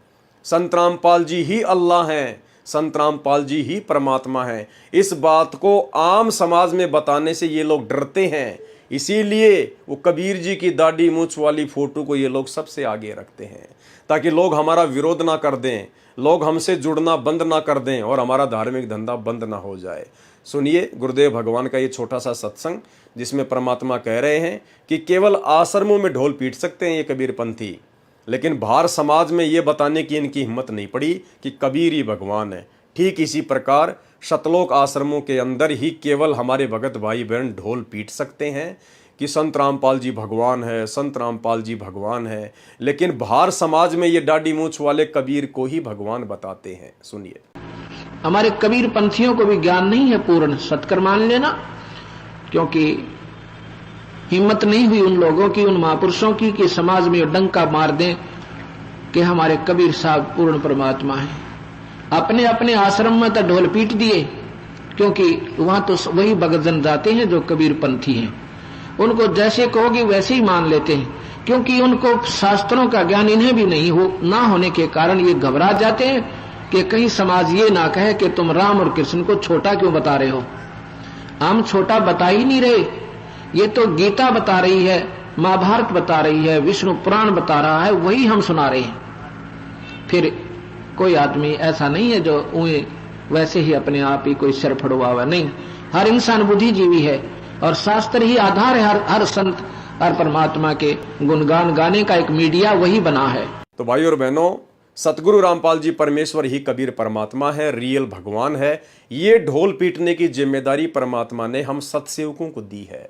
संत रामपाल जी ही अल्लाह हैं, संत रामपाल जी ही परमात्मा है। इस बात को आम समाज में बताने से ये लोग डरते हैं, इसीलिए वो कबीर जी की दाढ़ी मूंछ वाली फोटो को ये लोग सबसे आगे रखते हैं, ताकि लोग हमारा विरोध ना कर दें, लोग हमसे जुड़ना बंद ना कर दें और हमारा धार्मिक धंधा बंद ना हो जाए। सुनिए गुरुदेव भगवान का ये छोटा सा सत्संग, जिसमें परमात्मा कह रहे हैं कि केवल आश्रमों में ढोल पीट सकते हैं ये कबीर पंथी, लेकिन बाहर समाज में ये बताने की इनकी हिम्मत नहीं पड़ी कि कबीर ही भगवान है। ठीक इसी प्रकार सतलोक आश्रमों के अंदर ही केवल हमारे भगत भाई बहन ढोल पीट सकते हैं कि संत रामपाल जी भगवान है, संत रामपाल जी भगवान है, लेकिन बाहर समाज में ये दाढ़ी मूंछ वाले कबीर को ही भगवान बताते हैं। सुनिए, हमारे कबीर पंथियों को भी ज्ञान नहीं है पूर्ण, सत्कर मान लेना, क्योंकि हिम्मत नहीं हुई उन लोगों की, उन महापुरुषों की, कि समाज में डंका मार दें कि हमारे कबीर साहब पूर्ण परमात्मा है। अपने अपने आश्रम में तो ढोल पीट दिए, क्योंकि वहां तो वही भगत जन जाते हैं जो कबीर पंथी हैं। उनको जैसे कहोगे वैसे ही मान लेते हैं, क्योंकि उनको शास्त्रों का ज्ञान इन्हें भी नहीं ना होने के कारण ये घबरा जाते हैं कि कहीं समाज ये ना कहे कि तुम राम और कृष्ण को छोटा क्यों बता रहे हो। हम छोटा बता ही नहीं रहे, ये तो गीता बता रही है, महाभारत बता रही है, विष्णु पुराण बता रहा है, वही हम सुना रहे हैं। फिर कोई आदमी ऐसा नहीं है जो वैसे ही अपने आप ही कोई सिर फड़वा हुआ, नहीं। हर इंसान बुद्धिजीवी है और शास्त्र ही आधार है। हर संत, हर परमात्मा के गुणगान गाने का एक मीडिया वही बना है। तो भाई और बहनों, सतगुरु रामपाल जी परमेश्वर ही कबीर परमात्मा है, रियल भगवान है। ये ढोल पीटने की जिम्मेदारी परमात्मा ने हम सत्सेवकों को दी है।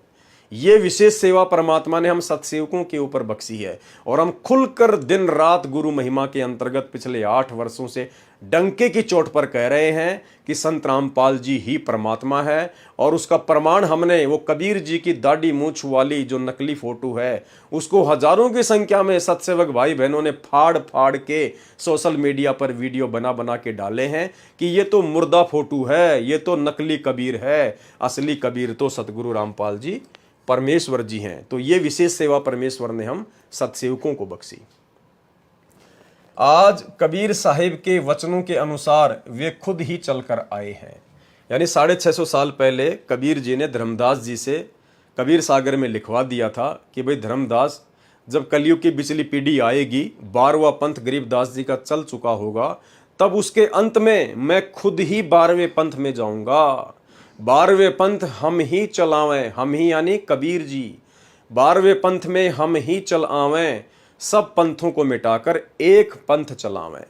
ये विशेष सेवा परमात्मा ने हम सत्सेवकों के ऊपर बख्शी है, और हम खुलकर दिन रात गुरु महिमा के अंतर्गत पिछले 8 वर्षों से डंके की चोट पर कह रहे हैं कि संत रामपाल जी ही परमात्मा है। और उसका प्रमाण हमने वो कबीर जी की दाढ़ी मूंछ वाली जो नकली फोटो है, उसको हजारों की संख्या में सत्सेवक भाई बहनों ने फाड़ फाड़ के सोशल मीडिया पर वीडियो बना बना के डाले हैं कि ये तो मुर्दा फोटो है, ये तो नकली कबीर है, असली कबीर तो सतगुरु रामपाल जी परमेश्वर जी हैं। तो ये विशेष सेवा परमेश्वर ने हम सत्सेवकों को बख्शी। आज कबीर साहिब के वचनों के अनुसार वे खुद ही चलकर आए हैं। यानी 650 साल पहले कबीर जी ने धर्मदास जी से कबीर सागर में लिखवा दिया था कि भाई धर्मदास, जब कलयुग की पिछली पीढ़ी आएगी, 12वां पंथ गरीबदास जी का चल चुका होगा, तब उसके अंत में मैं खुद ही 12वें पंथ में जाऊंगा। 12वें पंथ हम ही चलावें, हम ही यानी कबीर जी, 12वें पंथ में हम ही चल आवें, सब पंथों को मिटाकर एक पंथ चलावें।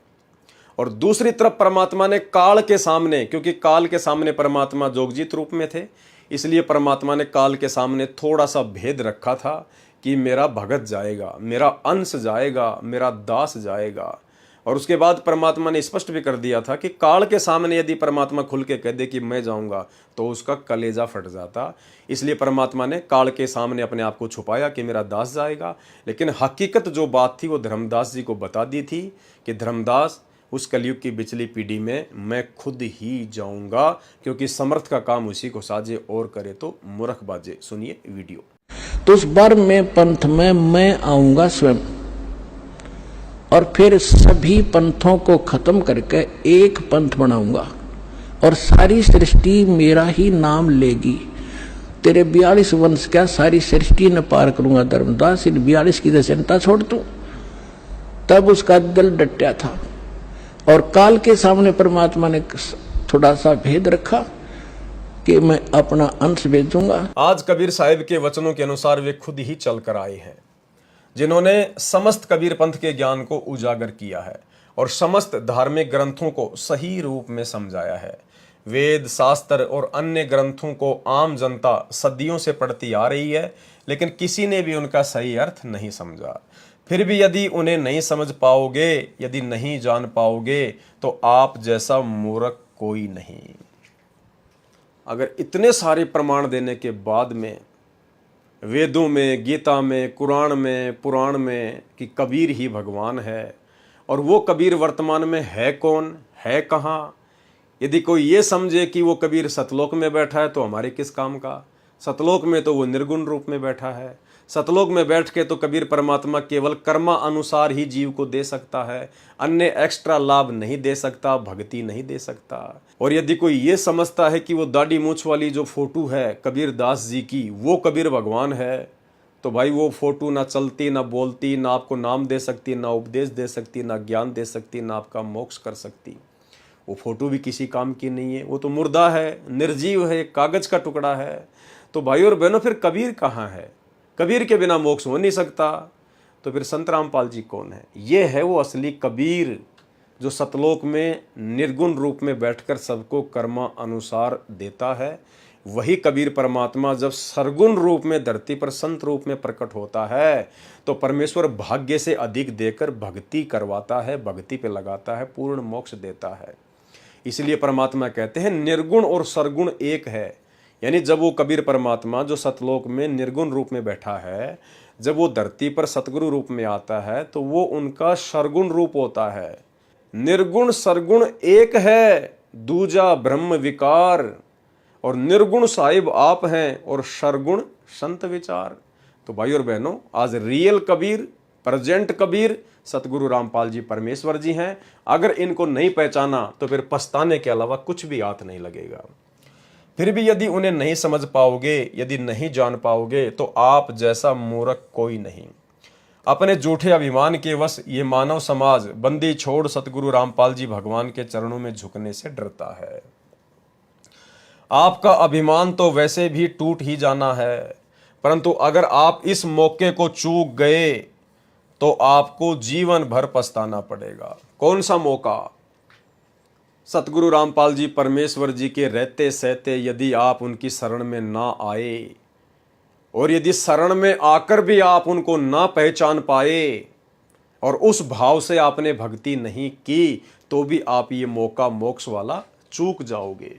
और दूसरी तरफ परमात्मा ने काल के सामने, क्योंकि काल के सामने परमात्मा जोगजीत रूप में थे, इसलिए परमात्मा ने काल के सामने थोड़ा सा भेद रखा था कि मेरा भगत जाएगा, मेरा अंश जाएगा, मेरा दास जाएगा। और उसके बाद परमात्मा ने स्पष्ट भी कर दिया था कि काल के सामने यदि परमात्मा खुल के कह दे कि मैं जाऊंगा तो उसका कलेजा फट जाता। इसलिए परमात्मा ने काल के सामने अपने आप को छुपाया कि मेरा दास जाएगा। लेकिन हकीकत जो बात थी वो धर्मदास जी को बता दी थी कि धर्मदास, उस कलयुग की पिछली पीढ़ी में मैं खुद ही जाऊंगा, क्योंकि समर्थ का काम उसी को साजे और करे तो मूर्ख बाजे। सुनिए वीडियो। तो उस बार में पंथ में मैं आऊंगा स्वयं, और फिर सभी पंथों को खत्म करके एक पंथ बनाऊंगा, और सारी सृष्टि मेरा ही नाम लेगी। तेरे 42 वंश क्या सारी सृष्टि न पार करूंगा धर्मदास, इन 42 की तो चिंता छोड़ तू। तब उसका दिल डटा था, और काल के सामने परमात्मा ने थोड़ा सा भेद रखा कि मैं अपना अंश भेजूंगा। आज कबीर साहिब के वचनों के अनुसार वे खुद ही चल कर आए हैं, जिन्होंने समस्त कबीर पंथ के ज्ञान को उजागर किया है और समस्त धार्मिक ग्रंथों को सही रूप में समझाया है। वेद, शास्त्र और अन्य ग्रंथों को आम जनता सदियों से पढ़ती आ रही है, लेकिन किसी ने भी उनका सही अर्थ नहीं समझा। फिर भी यदि उन्हें नहीं समझ पाओगे, यदि नहीं जान पाओगे, तो आप जैसा मूर्ख कोई नहीं। अगर इतने सारे प्रमाण देने के बाद में वेदों में, गीता में, कुरान में, पुराण में कि कबीर ही भगवान है, और वो कबीर वर्तमान में है कौन, है कहाँ, यदि कोई ये समझे कि वो कबीर सतलोक में बैठा है तो हमारे किस काम का। सतलोक में तो वो निर्गुण रूप में बैठा है। सतलोक में बैठ के तो कबीर परमात्मा केवल कर्मा अनुसार ही जीव को दे सकता है, अन्य एक्स्ट्रा लाभ नहीं दे सकता, भक्ति नहीं दे सकता। और यदि कोई ये समझता है कि वो दाढ़ी मूछ वाली जो फोटो है कबीर दास जी की, वो कबीर भगवान है, तो भाई वो फोटो ना चलती, ना बोलती, ना आपको नाम दे सकती, ना उपदेश दे सकती, ना ज्ञान दे सकती, ना आपका मोक्ष कर सकती। वो फोटो भी किसी काम की नहीं है, वो तो मुर्दा है, निर्जीव है, कागज का टुकड़ा है। तो भाई और बहनों, फिर कबीर कहाँ है? कबीर के बिना मोक्ष हो नहीं सकता। तो फिर संत रामपाल जी कौन है? ये है वो असली कबीर, जो सतलोक में निर्गुण रूप में बैठकर सबको कर्मा अनुसार देता है। वही कबीर परमात्मा जब सरगुण रूप में धरती पर संत रूप में प्रकट होता है तो परमेश्वर भाग्य से अधिक देकर भक्ति करवाता है, भक्ति पे लगाता है, पूर्ण मोक्ष देता है। इसलिए परमात्मा कहते हैं निर्गुण और सरगुण एक है। यानी जब वो कबीर परमात्मा जो सतलोक में निर्गुण रूप में बैठा है, जब वो धरती पर सतगुरु रूप में आता है तो वो उनका सरगुण रूप होता है। निर्गुण सरगुण एक है, दूजा ब्रह्म विकार, और निर्गुण साहिब आप हैं और सरगुण संत विचार। तो भाई और बहनों, आज रियल कबीर, प्रेजेंट कबीर सतगुरु रामपाल जी परमेश्वर जी हैं। अगर इनको नहीं पहचाना तो फिर पछताने के अलावा कुछ भी हाथ नहीं लगेगा। फिर भी यदि उन्हें नहीं समझ पाओगे, यदि नहीं जान पाओगे, तो आप जैसा मूर्ख कोई नहीं। अपने झूठे अभिमान के वश ये मानव समाज बंदी छोड़ सतगुरु रामपाल जी भगवान के चरणों में झुकने से डरता है। आपका अभिमान तो वैसे भी टूट ही जाना है, परंतु अगर आप इस मौके को चूक गए तो आपको जीवन भर पछताना पड़ेगा। कौन सा मौका? सतगुरु रामपाल जी परमेश्वर जी के रहते सहते यदि आप उनकी शरण में ना आए, और यदि शरण में आकर भी आप उनको ना पहचान पाए और उस भाव से आपने भक्ति नहीं की, तो भी आप ये मौका मोक्ष वाला चूक जाओगे।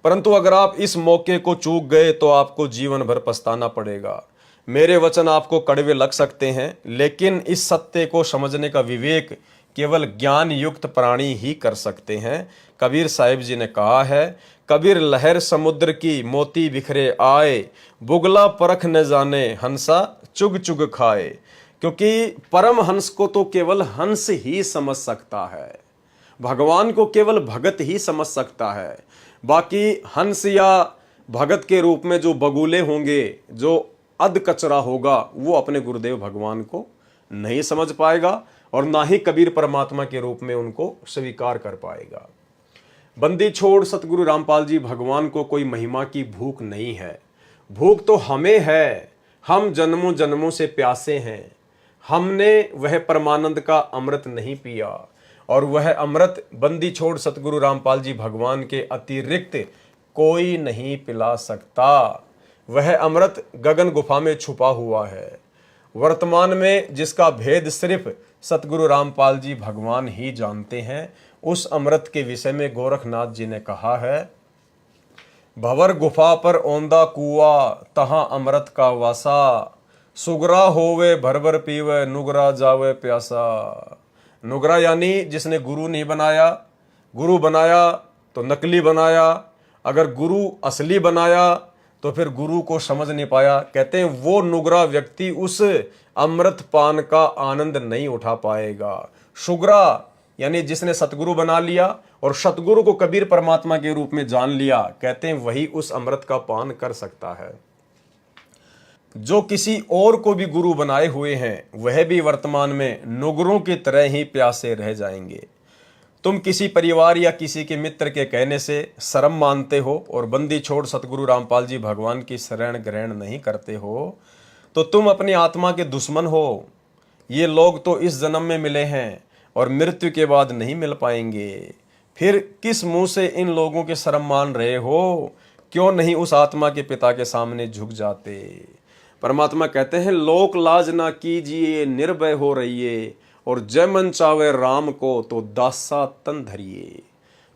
परंतु अगर आप इस मौके को चूक गए तो आपको जीवन भर पछताना पड़ेगा। मेरे वचन आपको कड़वे लग सकते हैं, लेकिन इस सत्य को समझने का विवेक केवल ज्ञान युक्त प्राणी ही कर सकते हैं। कबीर साहिब जी ने कहा है, कबीर लहर समुद्र की मोती बिखरे आए, बुगला परख न जाने हंसा चुग चुग खाए। क्योंकि परम हंस को तो केवल हंस ही समझ सकता है, भगवान को केवल भगत ही समझ सकता है। बाकी हंस या भगत के रूप में जो बगुले होंगे, जो अध कचरा होगा, वो अपने गुरुदेव भगवान को नहीं समझ पाएगा और ना ही कबीर परमात्मा के रूप में उनको स्वीकार कर पाएगा। बंदी छोड़ सतगुरु रामपाल जी भगवान को कोई महिमा की भूख नहीं है, भूख तो हमें है। हम जन्मों जन्मों से प्यासे हैं, हमने वह परमानंद का अमृत नहीं पिया, और वह अमृत बंदी छोड़ सतगुरु रामपाल जी भगवान के अतिरिक्त कोई नहीं पिला सकता। वह अमृत गगन गुफा में छुपा हुआ है, वर्तमान में जिसका भेद सिर्फ सतगुरु रामपाल जी भगवान ही जानते हैं। उस अमृत के विषय में गोरखनाथ जी ने कहा है, भंवर गुफा पर औंदा कुआ तहां अमृत का वासा, सुगरा होवे भर भर पीवे नुगरा जावे प्यासा। नुगरा यानी जिसने गुरु नहीं बनाया, गुरु बनाया तो नकली बनाया, अगर गुरु असली बनाया तो फिर गुरु को समझ नहीं पाया। कहते हैं वो नुगरा व्यक्ति उस अमृत पान का आनंद नहीं उठा पाएगा। सुगरा यानी जिसने सतगुरु बना लिया और सतगुरु को कबीर परमात्मा के रूप में जान लिया, कहते हैं वही उस अमृत का पान कर सकता है। जो किसी और को भी गुरु बनाए हुए हैं वह भी वर्तमान में नुगरों की तरह ही प्यासे रह जाएंगे। तुम किसी परिवार या किसी के मित्र के कहने से शर्म मानते हो और बंदी छोड़ सतगुरु रामपाल जी भगवान की शरण ग्रहण नहीं करते हो, तो तुम अपनी आत्मा के दुश्मन हो। ये लोग तो इस जन्म में मिले हैं और मृत्यु के बाद नहीं मिल पाएंगे। फिर किस मुंह से इन लोगों के शर्म मान रहे हो? क्यों नहीं उस आत्मा के पिता के सामने झुक जाते? परमात्मा कहते हैं, लोक लाज ना कीजिए, निर्भय हो रहिए, और जय मन चावे राम को तो दासा तन धरिए।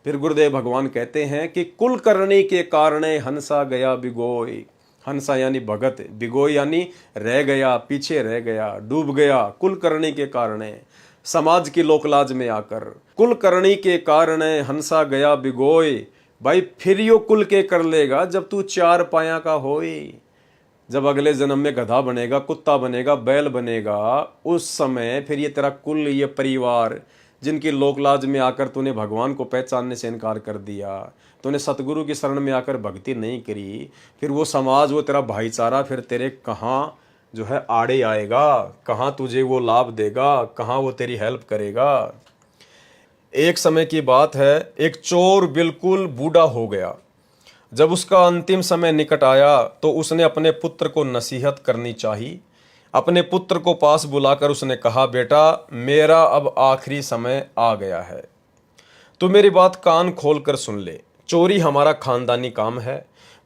फिर गुरुदेव भगवान कहते हैं कि कुल करने के कारणे हंसा गया बिगोय। हंसा यानी भगत, बिगोय यानी रह गया, पीछे रह गया, डूब गया। कुल करने के कारणे, समाज की लोकलाज में आकर, कुल करनी के कारणे हंसा गया बिगोय। भाई फिर यो कुल के कर लेगा जब तू चार पाया का होए। जब अगले जन्म में गधा बनेगा, कुत्ता बनेगा, बैल बनेगा, उस समय फिर ये तेरा कुल, ये परिवार जिनकी लोकलाज में आकर तूने भगवान को पहचानने से इनकार कर दिया, तूने सतगुरु की शरण में आकर भक्ति नहीं करी, फिर वो समाज, वो तेरा भाईचारा फिर तेरे कहाँ जो है आड़े आएगा, कहाँ तुझे वो लाभ देगा, कहाँ वो तेरी हेल्प करेगा। एक समय की बात है, एक चोर बिल्कुल बूढ़ा हो गया। जब उसका अंतिम समय निकट आया तो उसने अपने पुत्र को नसीहत करनी चाहिए। अपने पुत्र को पास बुलाकर उसने कहा, बेटा मेरा अब आखिरी समय आ गया है, तो मेरी बात कान खोल कर सुन ले। चोरी हमारा खानदानी काम है,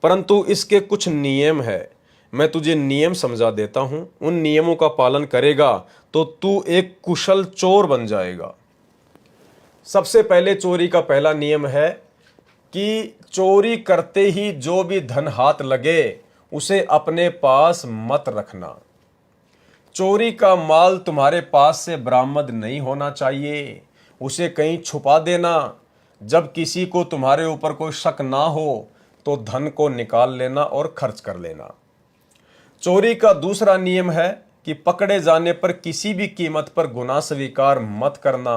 परंतु इसके कुछ नियम है। मैं तुझे नियम समझा देता हूँ, उन नियमों का पालन करेगा तो तू एक कुशल चोर बन जाएगा। सबसे पहले चोरी का पहला नियम है कि चोरी करते ही जो भी धन हाथ लगे उसे अपने पास मत रखना। चोरी का माल तुम्हारे पास से बरामद नहीं होना चाहिए, उसे कहीं छुपा देना। जब किसी को तुम्हारे ऊपर कोई शक ना हो तो धन को निकाल लेना और खर्च कर लेना। चोरी का दूसरा नियम है कि पकड़े जाने पर किसी भी कीमत पर गुनाह स्वीकार मत करना,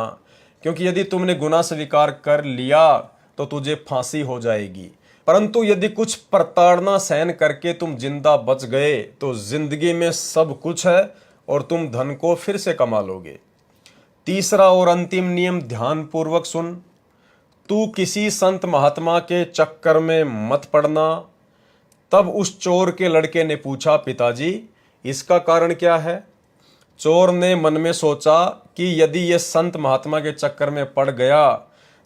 क्योंकि यदि तुमने गुनाह स्वीकार कर लिया तो तुझे फांसी हो जाएगी। परंतु यदि कुछ प्रताड़ना सहन करके तुम जिंदा बच गए तो जिंदगी में सब कुछ है और तुम धन को फिर से कमा लोगे। तीसरा और अंतिम नियम ध्यानपूर्वक सुन। तू किसी संत महात्मा के चक्कर में मत पड़ना। तब उस चोर के लड़के ने पूछा, पिताजी इसका कारण क्या है? चोर ने मन में सोचा कि यदि ये संत महात्मा के चक्कर में पड़ गया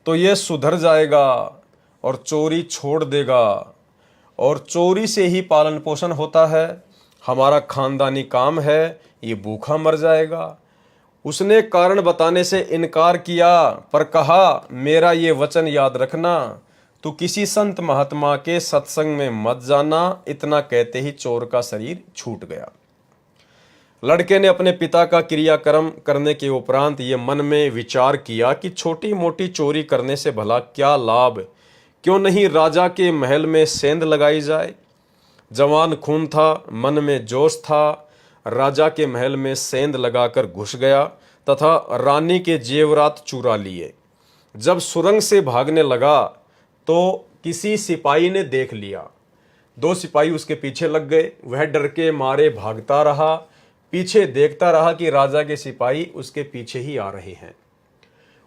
तो ये सुधर जाएगा और चोरी छोड़ देगा, और चोरी से ही पालन पोषण होता है, हमारा खानदानी काम है, ये भूखा मर जाएगा। उसने कारण बताने से इनकार किया, पर कहा, मेरा ये वचन याद रखना, तू किसी संत महात्मा के सत्संग में मत जाना। इतना कहते ही चोर का शरीर छूट गया। लड़के ने अपने पिता का क्रियाक्रम करने के उपरांत ये मन में विचार किया कि छोटी मोटी चोरी करने से भला क्या लाभ, क्यों नहीं राजा के महल में सेंध लगाई जाए। जवान खून था, मन में जोश था, राजा के महल में सेंध लगाकर घुस गया तथा रानी के जेवरात चुरा लिए। जब सुरंग से भागने लगा तो किसी सिपाही ने देख लिया। 2 सिपाही उसके पीछे लग गए। वह डर के मारे भागता रहा, पीछे देखता रहा कि राजा के सिपाही उसके पीछे ही आ रहे हैं।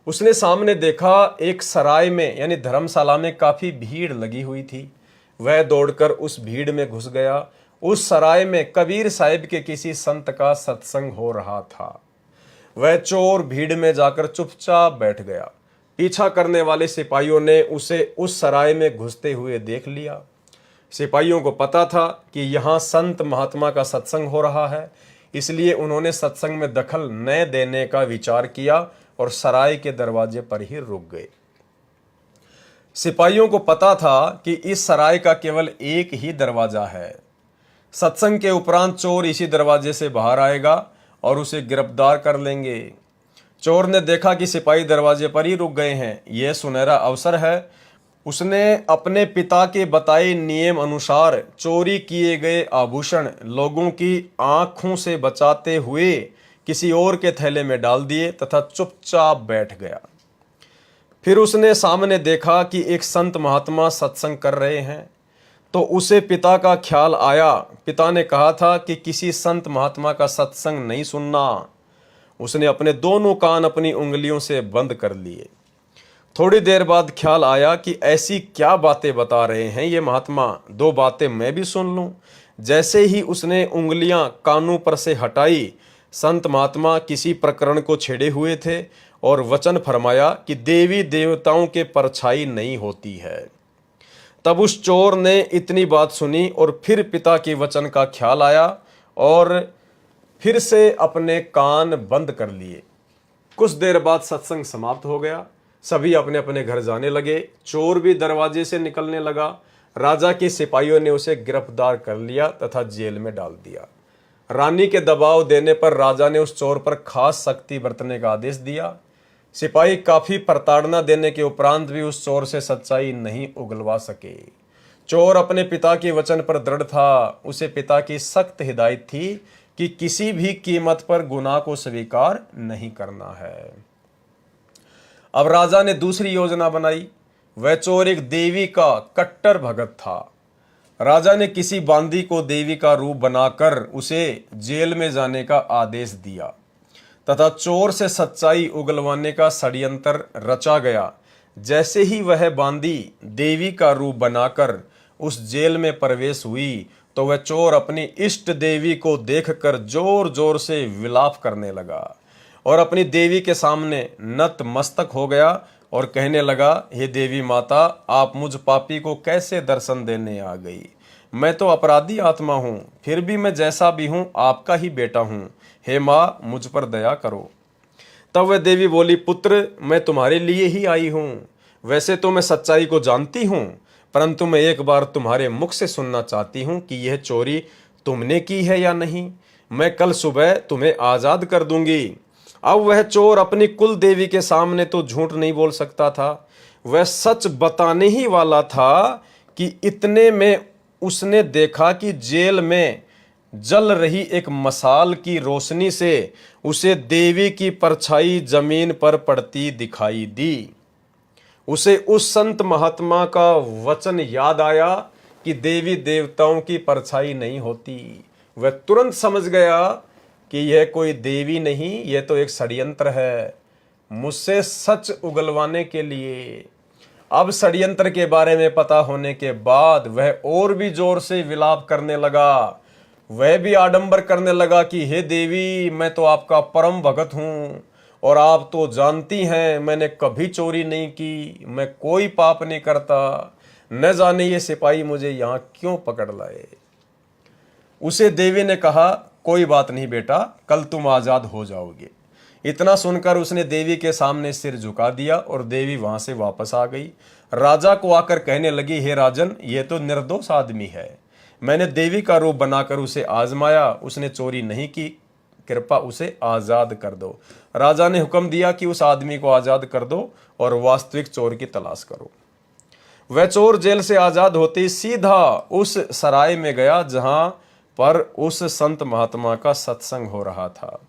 उसने सामने देखा एक सराय में यानी धर्मशाला में काफी भीड़ लगी हुई थी। वह दौड़कर उस भीड़ में घुस गया। उस सराय में कबीर साहिब के किसी संत का सत्संग हो रहा था। वह चोर भीड़ में जाकर चुपचाप बैठ गया। पीछा करने वाले सिपाहियों ने उसे उस सराय में घुसते हुए देख लिया। सिपाहियों को पता था कि यहाँ संत महात्मा का सत्संग हो रहा है, इसलिए उन्होंने सत्संग में दखल न देने का विचार किया और सराय के दरवाजे पर ही रुक गए। सिपाहियों को पता था कि इस सराय का केवल एक ही दरवाजा है। सत्संग के उपरांत चोर इसी दरवाजे से बाहर आएगा और उसे गिरफ्तार कर लेंगे। चोर ने देखा कि सिपाही दरवाजे पर ही रुक गए हैं, यह सुनहरा अवसर है। उसने अपने पिता के बताए नियम अनुसार चोरी किए गए आभूषण लोगों की आंखों से बचाते हुए किसी और के थैले में डाल दिए तथा चुपचाप बैठ गया। फिर उसने सामने देखा कि एक संत महात्मा सत्संग कर रहे हैं, तो उसे पिता का ख्याल आया। पिता ने कहा था कि किसी संत महात्मा का सत्संग नहीं सुनना। उसने अपने दोनों कान अपनी उंगलियों से बंद कर लिए। थोड़ी देर बाद ख्याल आया कि ऐसी क्या बातें बता रहे हैं ये महात्मा, दो बातें मैं भी सुन लूं। जैसे ही उसने उंगलियां कानों पर से हटाई, संत महात्मा किसी प्रकरण को छेड़े हुए थे और वचन फरमाया कि देवी देवताओं के परछाई नहीं होती है। तब उस चोर ने इतनी बात सुनी और फिर पिता के वचन का ख्याल आया और फिर से अपने कान बंद कर लिए। कुछ देर बाद सत्संग समाप्त हो गया। सभी अपने अपने घर जाने लगे। चोर भी दरवाजे से निकलने लगा। राजा के सिपाहियों ने उसे गिरफ्तार कर लिया तथा जेल में डाल दिया। रानी के दबाव देने पर राजा ने उस चोर पर खास सख्ती बरतने का आदेश दिया। सिपाही काफी प्रताड़ना देने के उपरांत भी उस चोर से सच्चाई नहीं उगलवा सके। चोर अपने पिता के वचन पर दृढ़ था। उसे पिता की सख्त हिदायत थी कि किसी भी कीमत पर गुनाह को स्वीकार नहीं करना है। अब राजा ने दूसरी योजना बनाई। वह चोर एक देवी का कट्टर भगत था। राजा ने किसी बांदी को देवी का रूप बनाकर उसे जेल में जाने का आदेश दिया तथा चोर से सच्चाई उगलवाने का षड्यंत्र रचा गया। जैसे ही वह बांदी देवी का रूप बनाकर उस जेल में प्रवेश हुई, तो वह चोर अपनी इष्ट देवी को देखकर जोर जोर से विलाप करने लगा और अपनी देवी के सामने नतमस्तक हो गया और कहने लगा, हे देवी माता, आप मुझ पापी को कैसे दर्शन देने आ गई? मैं तो अपराधी आत्मा हूँ, फिर भी मैं जैसा भी हूँ आपका ही बेटा हूँ। हे माँ, मुझ पर दया करो। तब वह देवी बोली, पुत्र, मैं तुम्हारे लिए ही आई हूँ। वैसे तो मैं सच्चाई को जानती हूँ, परंतु मैं एक बार तुम्हारे मुख से सुनना चाहती हूँ कि यह चोरी तुमने की है या नहीं। मैं कल सुबह तुम्हें आज़ाद कर दूंगी। अब वह चोर अपनी कुल देवी के सामने तो झूठ नहीं बोल सकता था। वह सच बताने ही वाला था कि इतने में उसने देखा कि जेल में जल रही एक मसाल की रोशनी से उसे देवी की परछाई जमीन पर पड़ती दिखाई दी। उसे उस संत महात्मा का वचन याद आया कि देवी देवताओं की परछाई नहीं होती। वह तुरंत समझ गया कि यह कोई देवी नहीं, यह तो एक षड्यंत्र है मुझसे सच उगलवाने के लिए। अब षड्यंत्र के बारे में पता होने के बाद वह और भी जोर से विलाप करने लगा। वह भी आडंबर करने लगा कि हे देवी, मैं तो आपका परम भगत हूँ और आप तो जानती हैं मैंने कभी चोरी नहीं की, मैं कोई पाप नहीं करता। न जाने ये सिपाही मुझे यहाँ क्यों पकड़ लाए। उसे देवी ने कहा, कोई बात नहीं बेटा, कल तुम आजाद हो जाओगे। इतना सुनकर उसने देवी के सामने सिर झुका दिया और देवी वहां से वापस आ गई। राजा को आकर कहने लगी, हे राजन, ये तो निर्दोष आदमी है। मैंने देवी का रूप बनाकर उसे आजमाया, उसने चोरी नहीं की, कृपा उसे आजाद कर दो। राजा ने हुक्म दिया कि उस आदमी को आजाद कर दो और वास्तविक चोर की तलाश करो। वह चोर जेल से आजाद होते सीधा उस सराय में गया जहां पर उस संत महात्मा का सत्संग हो रहा था।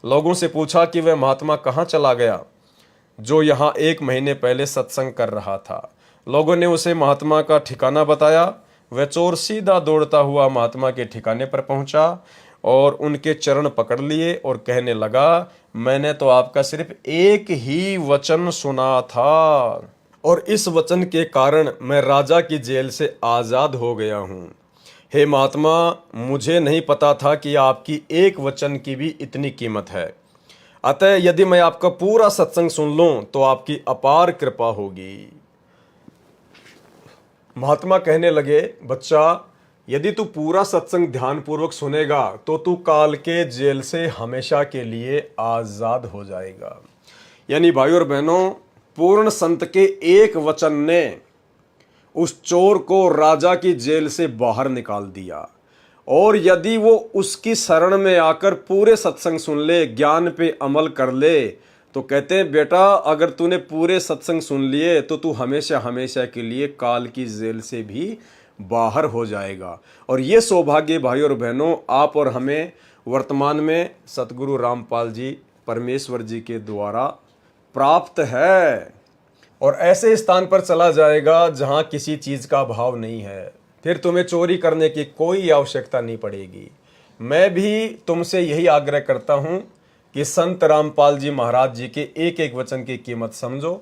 लोगों से पूछा कि वह महात्मा कहाँ चला गया जो यहाँ 1 महीने पहले सत्संग कर रहा था। लोगों ने उसे महात्मा का ठिकाना बताया। वह चोर सीधा दौड़ता हुआ महात्मा के ठिकाने पर पहुंचा और उनके चरण पकड़ लिए और कहने लगा, मैंने तो आपका सिर्फ एक ही वचन सुना था और इस वचन के कारण मैं राजा की जेल से आज़ाद हो गया हूँ। हे महात्मा, मुझे नहीं पता था कि आपकी एक वचन की भी इतनी कीमत है। अतः यदि मैं आपका पूरा सत्संग सुन लूं तो आपकी अपार कृपा होगी। महात्मा कहने लगे, बच्चा, यदि तू पूरा सत्संग ध्यानपूर्वक सुनेगा तो तू काल के जेल से हमेशा के लिए आज़ाद हो जाएगा। यानी भाई और बहनों, पूर्ण संत के एक वचन ने उस चोर को राजा की जेल से बाहर निकाल दिया। और यदि वो उसकी शरण में आकर पूरे सत्संग सुन ले, ज्ञान पे अमल कर ले, तो कहते हैं बेटा, अगर तूने पूरे सत्संग सुन लिए तो तू हमेशा हमेशा के लिए काल की जेल से भी बाहर हो जाएगा। और ये सौभाग्य भाई और बहनों, आप और हमें वर्तमान में सतगुरु रामपाल जी परमेश्वर जी के द्वारा प्राप्त है। और ऐसे स्थान पर चला जाएगा जहां किसी चीज का अभाव नहीं है। फिर तुम्हें चोरी करने की कोई आवश्यकता नहीं पड़ेगी। मैं भी तुमसे यही आग्रह करता हूं कि संत रामपाल जी महाराज जी के एक एक वचन की कीमत समझो,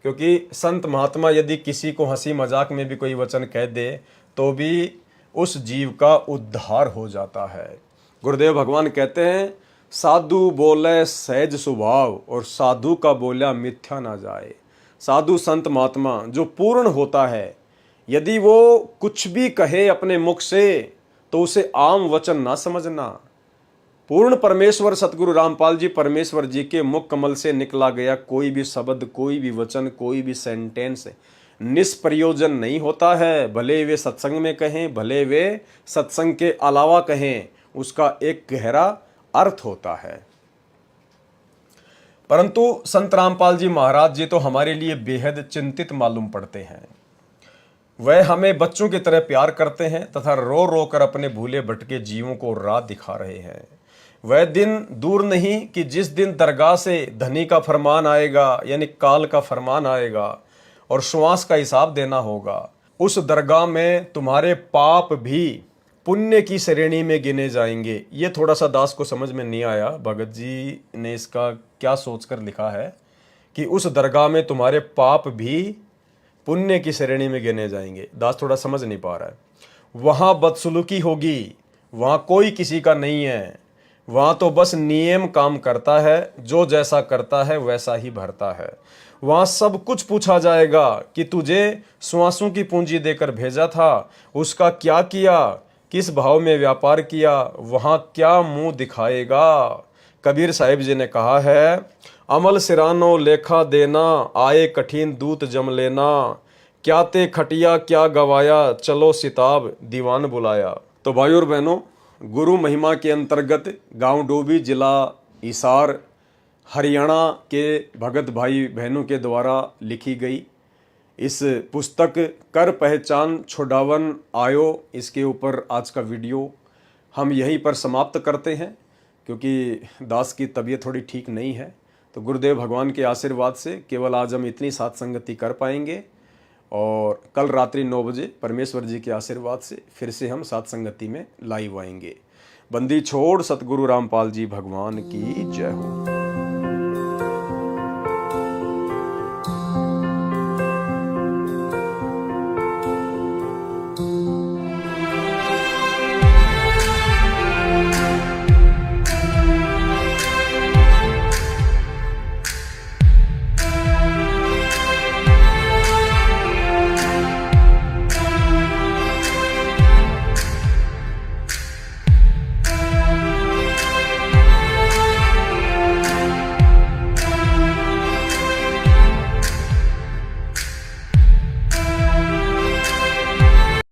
क्योंकि संत महात्मा यदि किसी को हंसी मजाक में भी कोई वचन कह दे तो भी उस जीव का उद्धार हो जाता है। गुरुदेव भगवान कहते हैं, साधु बोले सहज स्वभाव और साधु का बोला मिथ्या ना जाए। साधु संत महात्मा जो पूर्ण होता है, यदि वो कुछ भी कहे अपने मुख से तो उसे आम वचन ना समझना। पूर्ण परमेश्वर सतगुरु रामपाल जी परमेश्वर जी के मुख कमल से निकला गया कोई भी शब्द, कोई भी वचन, कोई भी सेंटेंस निष्प्रयोजन नहीं होता है। भले वे सत्संग में कहें, भले वे सत्संग के अलावा कहें, उसका एक गहरा अर्थ होता है। परंतु संत रामपाल जी महाराज जी तो हमारे लिए बेहद चिंतित मालूम पड़ते हैं। वह हमें बच्चों की तरह प्यार करते हैं तथा रो रो कर अपने भूले भटके जीवों को राह दिखा रहे हैं। वह दिन दूर नहीं कि जिस दिन दरगाह से धनी का फरमान आएगा, यानी काल का फरमान आएगा और श्वास का हिसाब देना होगा। उस दरगाह में तुम्हारे पाप भी पुण्य की श्रेणी में गिने जाएंगे। ये थोड़ा सा दास को समझ में नहीं आया, भगत जी ने इसका क्या सोचकर लिखा है कि उस दरगाह में तुम्हारे पाप भी पुण्य की श्रेणी में गिने जाएंगे। दास थोड़ा समझ नहीं पा रहा है। वहाँ बदसलूकी होगी, वहाँ कोई किसी का नहीं है, वहाँ तो बस नियम काम करता है, जो जैसा करता है वैसा ही भरता है। वहाँ सब कुछ पूछा जाएगा कि तुझे श्वासों की पूंजी देकर भेजा था, उसका क्या किया, किस भाव में व्यापार किया, वहाँ क्या मुंह दिखाएगा। कबीर साहिब जी ने कहा है, अमल सिरानो लेखा देना, आए कठिन दूत जम लेना, क्या ते खटिया क्या गवाया, चलो सिताब दीवान बुलाया। तो भाई और बहनों, गुरु महिमा के अंतर्गत गांव डोभी, जिला हिसार, हरियाणा के भगत भाई बहनों के द्वारा लिखी गई इस पुस्तक कर पहचान छुड़ावन आयो, इसके ऊपर आज का वीडियो हम यहीं पर समाप्त करते हैं, क्योंकि दास की तबीयत थोड़ी ठीक नहीं है। तो गुरुदेव भगवान के आशीर्वाद से केवल आज हम इतनी साथ संगति कर पाएंगे और कल रात्रि 9 बजे परमेश्वर जी के आशीर्वाद से फिर से हम साथ संगति में लाइव आएंगे। बंदी छोड़ सतगुरु रामपाल जी भगवान की जय हो।